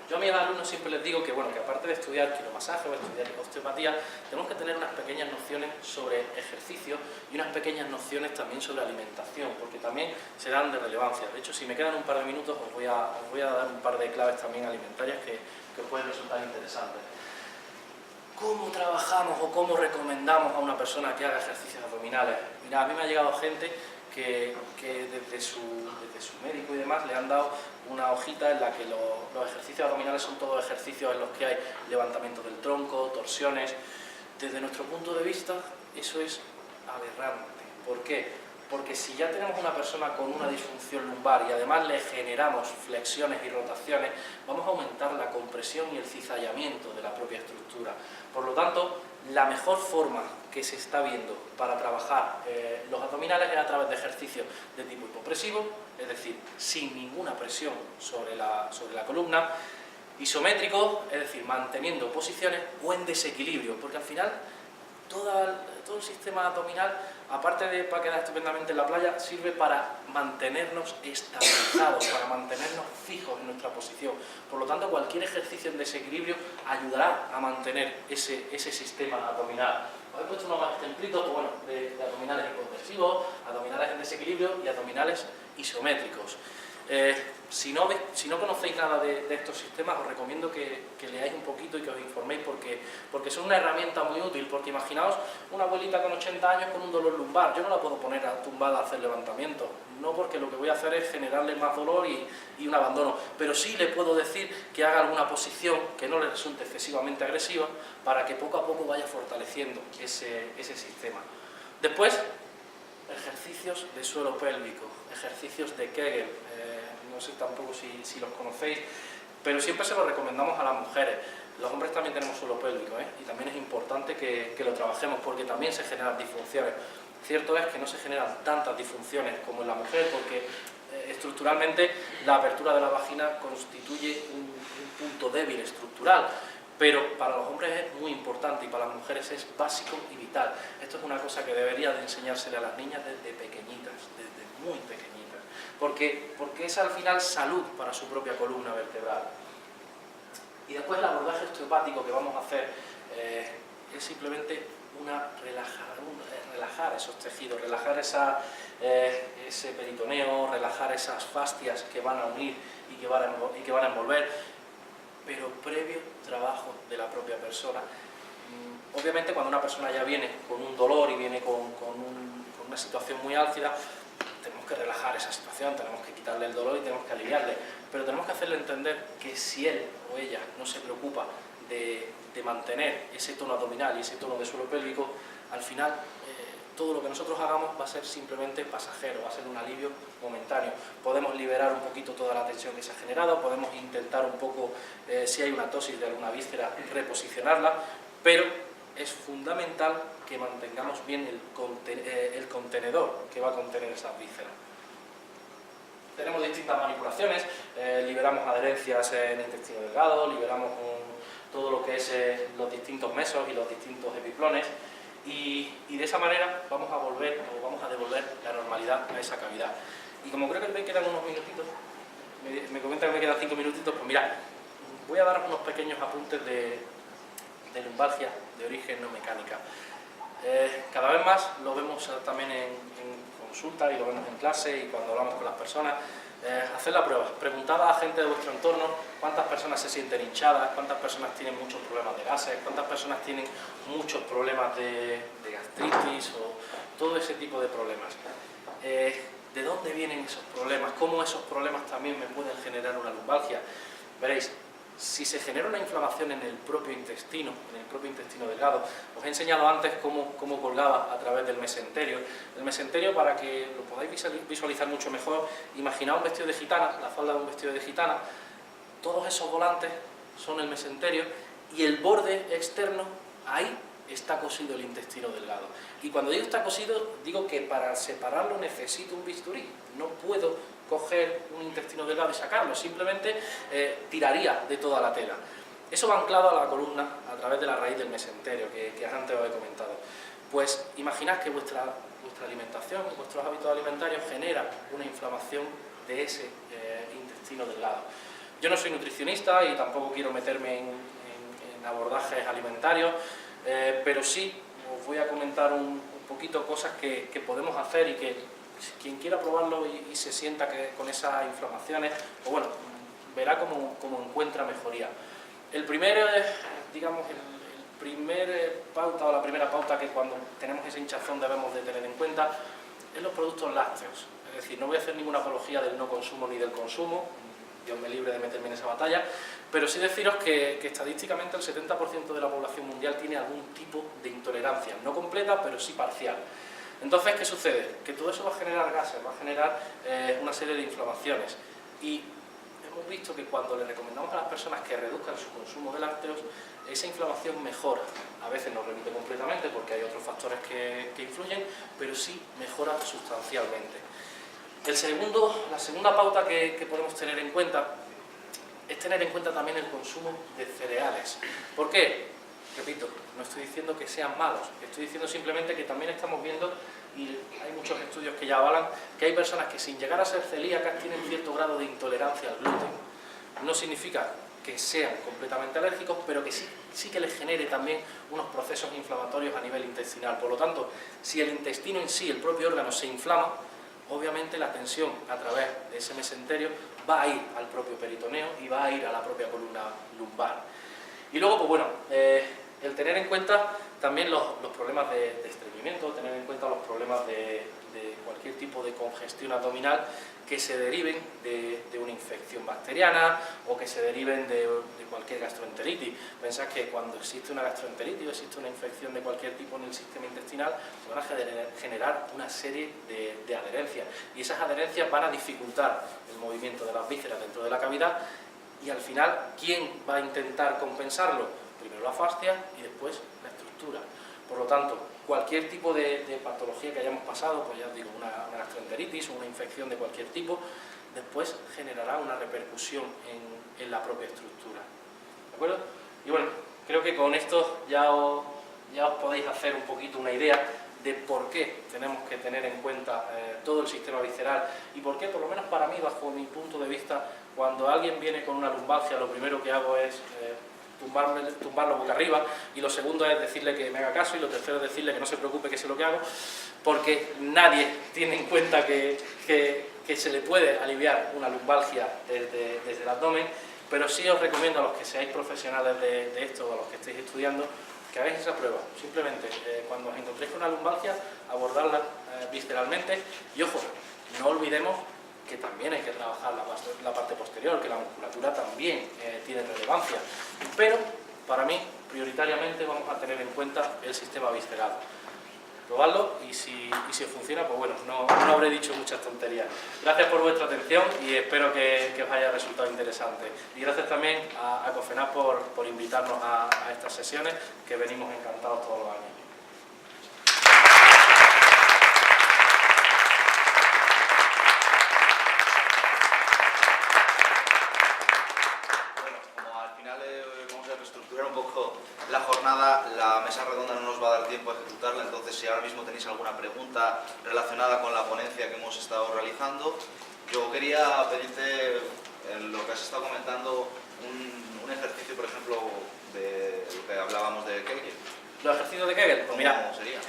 yo a mis alumnos siempre les digo que, bueno, que aparte de estudiar quiromasaje o estudiar osteopatía, tenemos que tener unas pequeñas nociones sobre ejercicio y unas pequeñas nociones también sobre alimentación, porque también serán de relevancia. De hecho, si me quedan un par de minutos, os voy a dar un par de claves también alimentarias que os pueden resultar interesantes. ¿Cómo trabajamos o cómo recomendamos a una persona que haga ejercicios abdominales? Mira, a mí me ha llegado gente que desde su médico y demás le han dado una hojita en la que los ejercicios abdominales son todos ejercicios en los que hay levantamiento del tronco, torsiones. Desde nuestro punto de vista, eso es aberrante. ¿Por qué? Porque si ya tenemos una persona con una disfunción lumbar y además le generamos flexiones y rotaciones, vamos a aumentar la compresión y el cizallamiento de la propia estructura. Por lo tanto, la mejor forma que se está viendo para trabajar los abdominales es a través de ejercicios de tipo hipopresivo, es decir, sin ninguna presión sobre la columna, isométrico, es decir, manteniendo posiciones, o en desequilibrio, porque al final todo el sistema abdominal, aparte de para quedar estupendamente en la playa, sirve para mantenernos estabilizados, para mantenernos fijos en nuestra posición. Por lo tanto, cualquier ejercicio en desequilibrio ayudará a mantener ese sistema abdominal. Os he puesto unos más ejemplitos, pues bueno, de abdominales hipopresivos, abdominales en desequilibrio y abdominales isométricos. Si no conocéis nada de estos sistemas, os recomiendo que leáis un poquito y que os informéis, porque son una herramienta muy útil. Porque imaginaos una abuelita con 80 años con un dolor lumbar, yo no la puedo poner tumbada a hacer levantamiento, no, porque lo que voy a hacer es generarle más dolor y un abandono, pero sí le puedo decir que haga alguna posición que no le resulte excesivamente agresiva para que poco a poco vaya fortaleciendo ese sistema. Después, ejercicios de suelo pélvico, ejercicios de Kegel, no sé tampoco si los conocéis, pero siempre se los recomendamos a las mujeres. Los hombres también tenemos suelo pélvico, y también es importante que lo trabajemos, porque también se generan disfunciones. Cierto es que no se generan tantas disfunciones como en la mujer, porque estructuralmente la apertura de la vagina constituye un punto débil estructural, pero para los hombres es muy importante y para las mujeres es básico y vital. Esto es una cosa que debería de enseñársele a las niñas desde pequeñitas, desde muy pequeñitas, porque es al final salud para su propia columna vertebral. Y después el abordaje osteopático que vamos a hacer es simplemente relajar esos tejidos, relajar ese peritoneo, relajar esas fascias que van a unir y que van a envolver, pero previo trabajo de la propia persona. Obviamente cuando una persona ya viene con un dolor y viene con una situación muy álgida, tenemos que relajar esa situación, tenemos que quitarle el dolor y tenemos que aliviarle, pero tenemos que hacerle entender que si él o ella no se preocupa de mantener ese tono abdominal y ese tono de suelo pélvico, al final todo lo que nosotros hagamos va a ser simplemente pasajero, va a ser un alivio momentáneo. Podemos liberar un poquito toda la tensión que se ha generado, podemos intentar un poco, si hay una tosis de alguna víscera, reposicionarla, pero es fundamental que mantengamos bien el contenedor que va a contener esas vísceras. Tenemos distintas manipulaciones, liberamos adherencias en el intestino delgado, liberamos todo lo que es los distintos mesos y los distintos epiplones, y de esa manera vamos a devolver la normalidad a esa cavidad. Y como creo que me quedan unos minutitos, me comentan que me quedan 5 minutitos, pues mirad, voy a dar unos pequeños apuntes de lumbalgia de origen no mecánica. Cada vez más lo vemos también en consulta y lo vemos en clase y cuando hablamos con las personas. Hacer la prueba, preguntad a la gente de vuestro entorno cuántas personas se sienten hinchadas, cuántas personas tienen muchos problemas de gases, cuántas personas tienen muchos problemas de gastritis o todo ese tipo de problemas. ¿De dónde vienen esos problemas? ¿Cómo esos problemas también me pueden generar una lumbalgia? Veréis, si se genera una inflamación en el propio intestino delgado, os he enseñado antes cómo colgaba a través del mesenterio. El mesenterio, para que lo podáis visualizar mucho mejor, imaginad un vestido de gitana, la falda de un vestido de gitana, todos esos volantes son el mesenterio y el borde externo, ahí está cosido el intestino delgado. Y cuando digo está cosido, digo que para separarlo necesito un bisturí, no puedo coger un intestino delgado y sacarlo, simplemente tiraría de toda la tela. Eso va anclado a la columna a través de la raíz del mesenterio, que antes os he comentado. Pues imaginad que vuestra alimentación, vuestros hábitos alimentarios generan una inflamación de ese intestino delgado. Yo no soy nutricionista y tampoco quiero meterme en abordajes alimentarios, pero sí os voy a comentar un poquito cosas que podemos hacer y que quien quiera probarlo y se sienta con esas inflamaciones, pues bueno, verá cómo encuentra mejoría. El primer pauta o la primera pauta que cuando tenemos esa hinchazón debemos de tener en cuenta es los productos lácteos. Es decir, no voy a hacer ninguna apología del no consumo ni del consumo, Dios me libre de meterme en esa batalla, pero sí deciros que estadísticamente el 70% de la población mundial tiene algún tipo de intolerancia, no completa, pero sí parcial. Entonces, ¿qué sucede? Que todo eso va a generar gases, va a generar una serie de inflamaciones. Y hemos visto que cuando le recomendamos a las personas que reduzcan su consumo de lácteos, esa inflamación mejora. A veces no remite completamente porque hay otros factores que influyen, pero sí mejora sustancialmente. La segunda pauta que podemos tener en cuenta es tener en cuenta también el consumo de cereales. ¿Por qué? Repito, no estoy diciendo que sean malos, estoy diciendo simplemente que también estamos viendo, y hay muchos estudios que ya avalan, que hay personas que sin llegar a ser celíacas tienen cierto grado de intolerancia al gluten. No significa que sean completamente alérgicos, pero que sí que les genere también unos procesos inflamatorios a nivel intestinal. Por lo tanto, si el intestino en sí, el propio órgano, se inflama, obviamente la tensión a través de ese mesenterio va a ir al propio peritoneo y va a ir a la propia columna lumbar. Y luego, pues bueno, el tener en cuenta también los problemas de estreñimiento, tener en cuenta los problemas de cualquier tipo de congestión abdominal que se deriven de una infección bacteriana o que se deriven de cualquier gastroenteritis. Pensad que cuando existe una gastroenteritis o existe una infección de cualquier tipo en el sistema intestinal, se van a generar una serie de adherencias y esas adherencias van a dificultar el movimiento de las vísceras dentro de la cavidad y al final, ¿quién va a intentar compensarlo? Primero la fascia y después la estructura. Por lo tanto, cualquier tipo de patología que hayamos pasado, pues ya os digo, una gastroenteritis o una infección de cualquier tipo, después generará una repercusión en la propia estructura. ¿De acuerdo? Y bueno, creo que con esto ya os podéis hacer un poquito una idea de por qué tenemos que tener en cuenta todo el sistema visceral y por qué, por lo menos para mí, bajo mi punto de vista, cuando alguien viene con una lumbalgia, lo primero que hago es tumbarlo boca arriba, y lo segundo es decirle que me haga caso, y lo tercero es decirle que no se preocupe, que sé lo que hago, porque nadie tiene en cuenta que se le puede aliviar una lumbalgia desde el abdomen, pero sí os recomiendo a los que seáis profesionales de esto, a los que estéis estudiando, que hagáis esa prueba. Simplemente, cuando os encontréis con una lumbalgia, abordarla visceralmente, y ojo, no olvidemos que también hay que trabajar la parte posterior, que la musculatura también tiene relevancia, pero para mí, prioritariamente, vamos a tener en cuenta el sistema visceral. Probadlo y si os funciona, pues bueno, no habré dicho muchas tonterías. Gracias por vuestra atención y espero que os haya resultado interesante. Y gracias también a COFENAC por invitarnos a estas sesiones, que venimos encantados todos los años. Un poco la jornada, la mesa redonda no nos va a dar tiempo a ejecutarla, entonces si ahora mismo tenéis alguna pregunta relacionada con la ponencia que hemos estado realizando, yo quería pedirte, en lo que has estado comentando, un ejercicio, por ejemplo, de lo que hablábamos de Kegel. ¿Los ejercicios de Kegel? Pues mira, ¿cómo sería?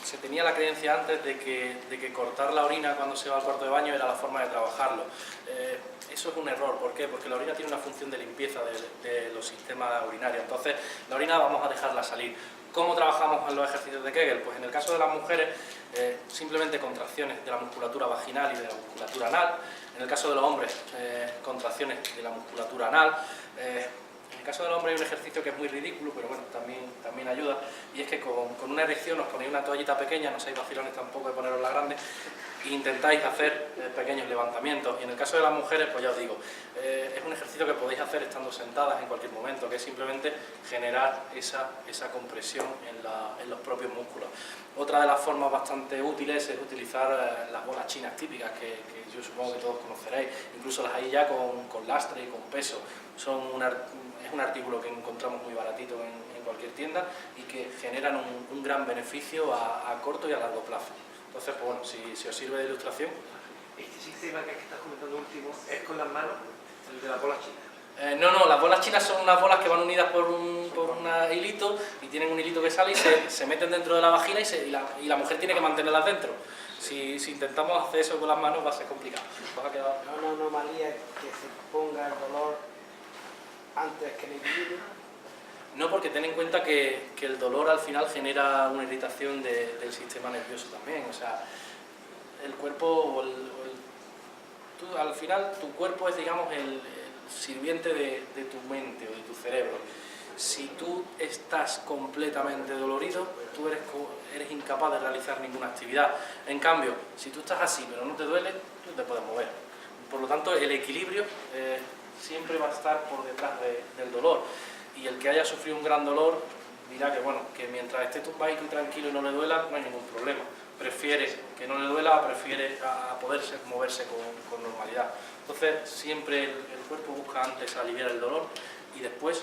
Se tenía la creencia antes de que cortar la orina cuando se va al cuarto de baño era la forma de trabajarlo. Eso es un error. ¿Por qué? Porque la orina tiene una función de limpieza de los sistemas urinarios. Entonces, la orina vamos a dejarla salir. ¿Cómo trabajamos en los ejercicios de Kegel? Pues en el caso de las mujeres, simplemente contracciones de la musculatura vaginal y de la musculatura anal. En el caso de los hombres, contracciones de la musculatura anal. En el caso del hombre hay un ejercicio que es muy ridículo, pero bueno, también ayuda, y es que con una erección os ponéis una toallita pequeña, no seáis vacilones tampoco de poneros la grande, e intentáis hacer pequeños levantamientos. Y en el caso de las mujeres, pues ya os digo, es un ejercicio que podéis hacer estando sentadas en cualquier momento, que es simplemente generar esa compresión en los propios músculos. Otra de las formas bastante útiles es utilizar las bolas chinas típicas, que yo supongo que todos conoceréis, incluso las hay ya con lastre y con peso. Es un artículo que encontramos muy baratito en cualquier tienda y que generan un gran beneficio a corto y a largo plazo. Entonces, pues bueno, si os sirve de ilustración. ¿Este sistema que estás comentando último es con las manos, el de las bolas chinas? No, las bolas chinas son unas bolas que van unidas por un hilito y tienen un hilito que sale y se meten dentro de la vagina y la mujer tiene que mantenerlas dentro. Si intentamos hacer eso con las manos va a ser complicado. ¿Una anomalía que se ponga el dolor antes que el equilibrio? No, porque ten en cuenta que el dolor al final genera una irritación del sistema nervioso también. O sea, el cuerpo, al final tu cuerpo es, digamos, el sirviente de tu mente o de tu cerebro. Si tú estás completamente dolorido, tú eres incapaz de realizar ninguna actividad. En cambio, si tú estás así pero no te duele, tú te puedes mover. Por lo tanto, el equilibrio siempre va a estar por detrás del dolor. Y el que haya sufrido un gran dolor dirá que mientras esté tumbado y tranquilo y no le duela, no hay ningún problema. Prefiere que no le duela, prefiere a poderse moverse con normalidad. Entonces, siempre el cuerpo busca antes aliviar el dolor y después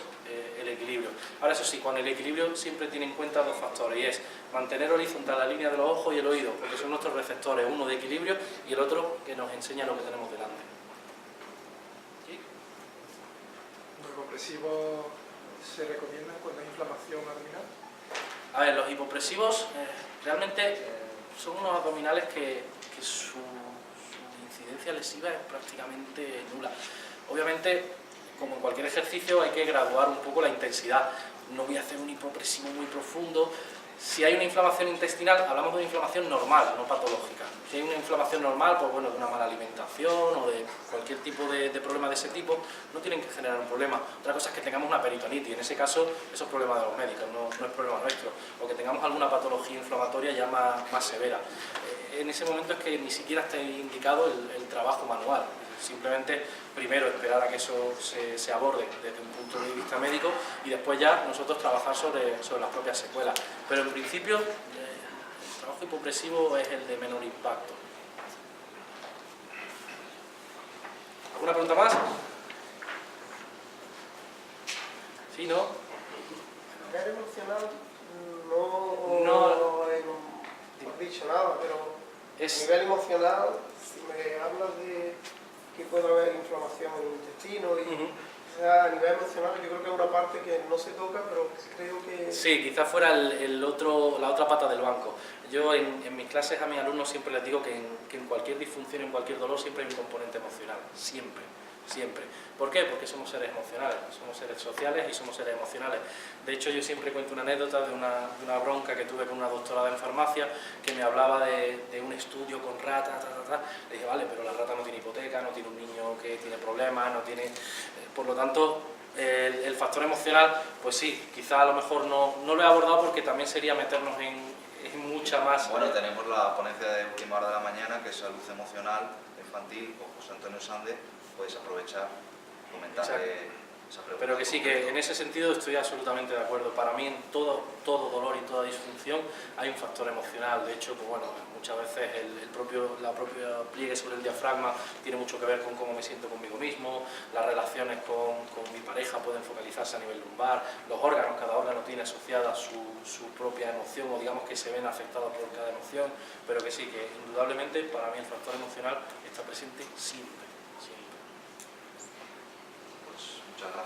el equilibrio. Ahora, eso sí, con el equilibrio siempre tiene en cuenta dos factores, y es mantener horizontal la línea de los ojos y el oído, porque son nuestros receptores, uno de equilibrio y el otro que nos enseña lo que tenemos delante. ¿Sí? ¿Los hipopresivos se recomiendan cuando hay inflamación abdominal? A ver, los hipopresivos realmente son unos abdominales que su incidencia lesiva es prácticamente nula. Obviamente, como en cualquier ejercicio, hay que graduar un poco la intensidad. No voy a hacer un hipopresivo muy profundo. Si hay una inflamación intestinal, hablamos de una inflamación normal, no patológica. Si hay una inflamación normal, pues bueno, de una mala alimentación o de cualquier tipo de problema de ese tipo, no tienen que generar un problema. Otra cosa es que tengamos una peritonitis, en ese caso, eso es problema de los médicos, no es problema nuestro. O que tengamos alguna patología inflamatoria ya más severa. En ese momento es que ni siquiera está indicado el trabajo manual. Simplemente, primero, esperar a que eso se aborde desde un punto de vista médico y después ya nosotros trabajar sobre las propias secuelas. Pero en principio, el trabajo hipopresivo es el de menor impacto. ¿Alguna pregunta más? ¿Sí, no? A nivel emocional No. no he dicho nada, pero a Es... nivel emocional, si me hablas de que puede haber inflamación en el intestino y Ujú. o sea, a nivel emocional yo creo que es una parte que no se toca, pero creo que Sí, quizás fuera la otra pata del banco. Yo en mis clases a mis alumnos siempre les digo que en cualquier disfunción, en cualquier dolor, siempre hay un componente emocional. Siempre, siempre. ¿Por qué? Porque somos seres emocionales, somos seres sociales y somos seres emocionales. De hecho, yo siempre cuento una anécdota de una bronca que tuve con una doctorada en farmacia que me hablaba de un estudio con ratas, Le dije, vale, pero la rata no tiene hipoteca, no tiene un niño que tiene problemas, no tiene... por lo tanto, el factor emocional, pues sí, quizá a lo mejor no lo he abordado porque también sería meternos en mucha más... Bueno, tenemos la ponencia de última hora de la mañana, que es salud emocional infantil, con José Antonio Sande. Podéis aprovechar, comentarle esa pregunta. Pero que sí, que en ese sentido estoy absolutamente de acuerdo. Para mí en todo dolor y toda disfunción hay un factor emocional. De hecho, pues bueno, muchas veces la propia pliegue sobre el diafragma tiene mucho que ver con cómo me siento conmigo mismo, las relaciones con mi pareja pueden focalizarse a nivel lumbar, los órganos, cada órgano tiene asociada su propia emoción, o digamos que se ven afectados por cada emoción, pero que sí, que indudablemente para mí el factor emocional está presente siempre. Pues muchas gracias.